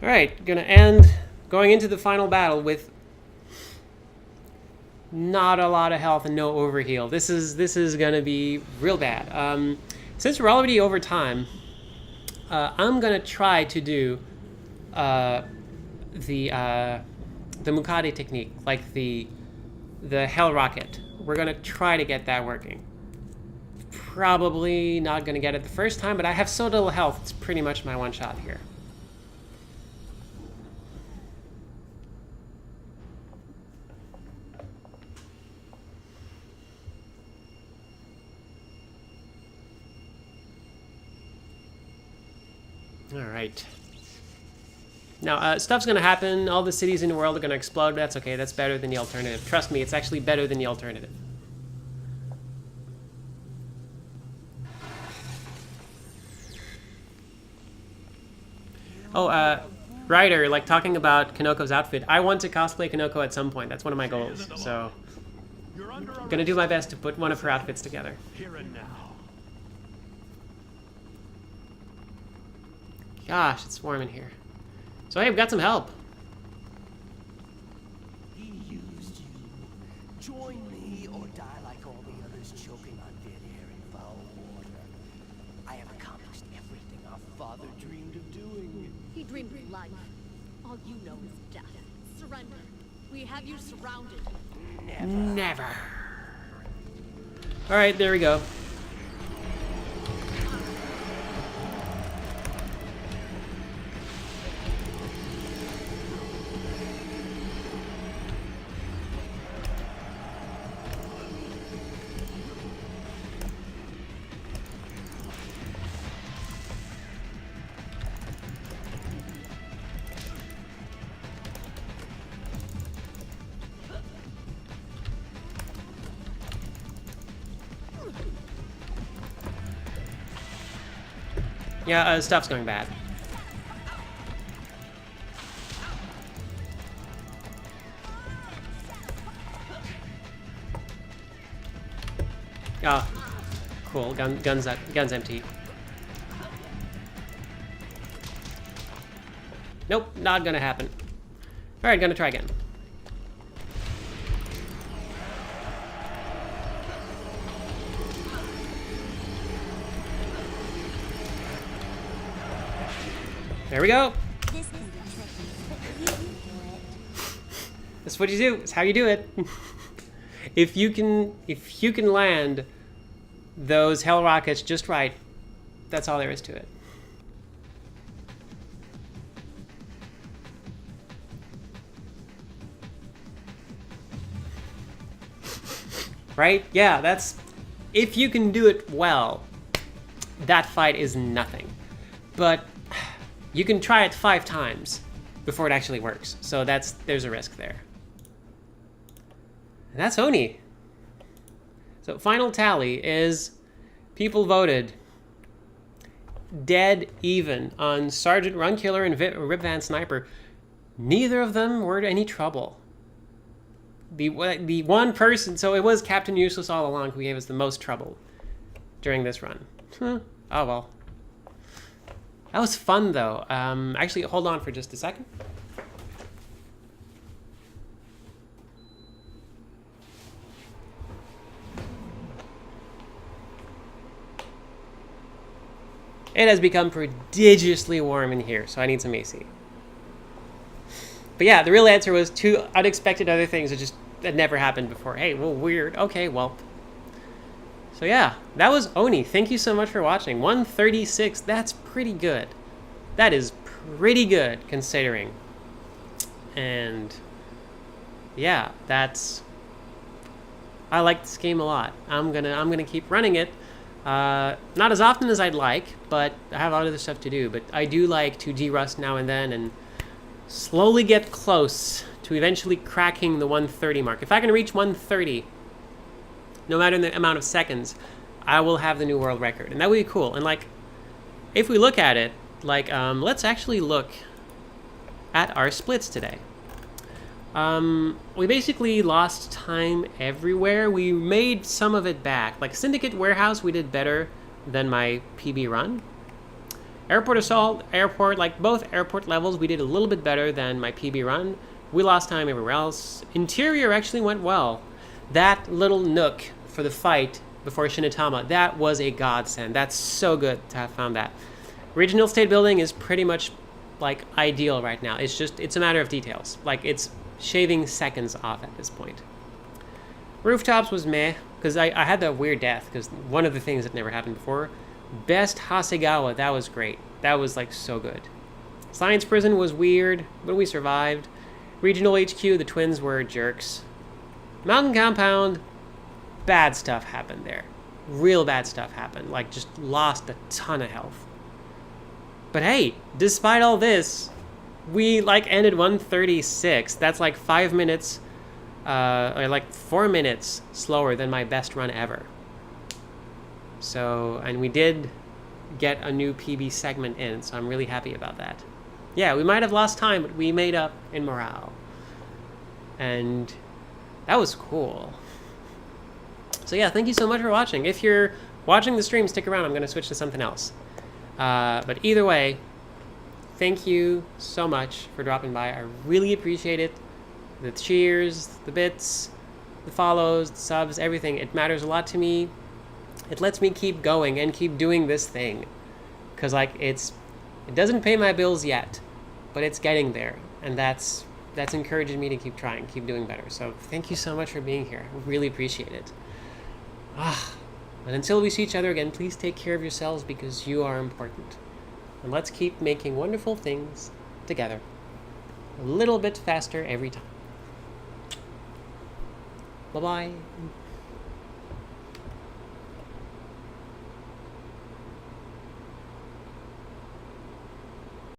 All right, gonna end going into the final battle with not a lot of health and no overheal. This is gonna be real bad. Since we're already over time, I'm gonna try to do the Mukade technique, like the Hell Rocket. We're gonna try to get that working. Probably not gonna get it the first time, but I have so little health, it's pretty much my one shot here. All right. Now, stuff's gonna happen. All the cities in the world are gonna explode. That's okay. That's better than the alternative. Trust me, it's actually better than the alternative. Oh, Ryder, like talking about Kanoko's outfit. I want to cosplay Kanoko at some point. That's one of my goals. So, I'm gonna do my best to put one of her outfits together. Here and now. Gosh, it's warm in here. So hey, we've got some help. He used you. Join me or die like all the others, choking on dead air and foul water. I have accomplished everything our father dreamed of doing. He dreamed of life. All you know is death. Surrender. We have you surrounded. Never. All right, there we go. Yeah, stuff's going bad. Ah, cool. Gun's empty. Nope, not gonna happen. All right, gonna try again. There we go. This can be tricky, but you can do it. That's what you do. It's how you do it. If you can land those hell rockets just right, that's all there is to it. Right? Yeah, that's... If you can do it well, that fight is nothing. But you can try it 5 times before it actually works. So there's a risk there. And that's Oni. So final tally is people voted dead even on Sergeant Runkiller and Rip Van Sniper. Neither of them were any trouble. The one person, so it was Captain Useless all along who gave us the most trouble during this run. Oh well. That was fun though. Actually, hold on for just a second. It has become prodigiously warm in here, so I need some AC. But yeah, the real answer was 2 unexpected other things that never happened before. Hey, well, weird. Okay, well. So yeah, that was Oni. Thank you so much for watching. 136, that's pretty good. That is pretty good considering. And yeah, I like this game a lot. I'm gonna keep running it. Not as often as I'd like, but I have a lot of other stuff to do. But I do like to de-rust now and then and slowly get close to eventually cracking the 130 mark. If I can reach 130, no matter the amount of seconds, I will have the new world record. And that would be cool. And like, if we look at it, like, let's actually look at our splits today. We basically lost time everywhere. We made some of it back. Like Syndicate Warehouse, we did better than my PB run. Airport Assault, Airport, like both airport levels, we did a little bit better than my PB run. We lost time everywhere else. Interior actually went well. That little nook for the fight before Shinatama, that was a godsend. That's so good to have found that. Regional State Building is pretty much like ideal right now. It's a matter of details. Like it's shaving seconds off at this point. Rooftops was meh, because I had that weird death, because one of the things that never happened before. Best Hasegawa, that was great. That was like so good. Science Prison was weird, but we survived. Regional HQ, the twins were jerks. Mountain Compound, bad stuff happened there. Real bad stuff happened. Like just lost a ton of health. But hey, despite all this, we like ended 136. That's like 5 minutes, or like 4 minutes slower than my best run ever. So, and we did get a new PB segment in, so I'm really happy about that. Yeah, we might have lost time, but we made up in morale. And that was cool. So yeah, thank you so much for watching. If you're watching the stream, stick around. I'm going to switch to something else. But either way, thank you so much for dropping by. I really appreciate it. The cheers, the bits, the follows, the subs, everything. It matters a lot to me. It lets me keep going and keep doing this thing. Because, like, it doesn't pay my bills yet, but it's getting there. And that's encouraging me to keep trying, keep doing better. So thank you so much for being here. I really appreciate it. And until we see each other again, please take care of yourselves because you are important. And let's keep making wonderful things together. A little bit faster every time. Bye-bye.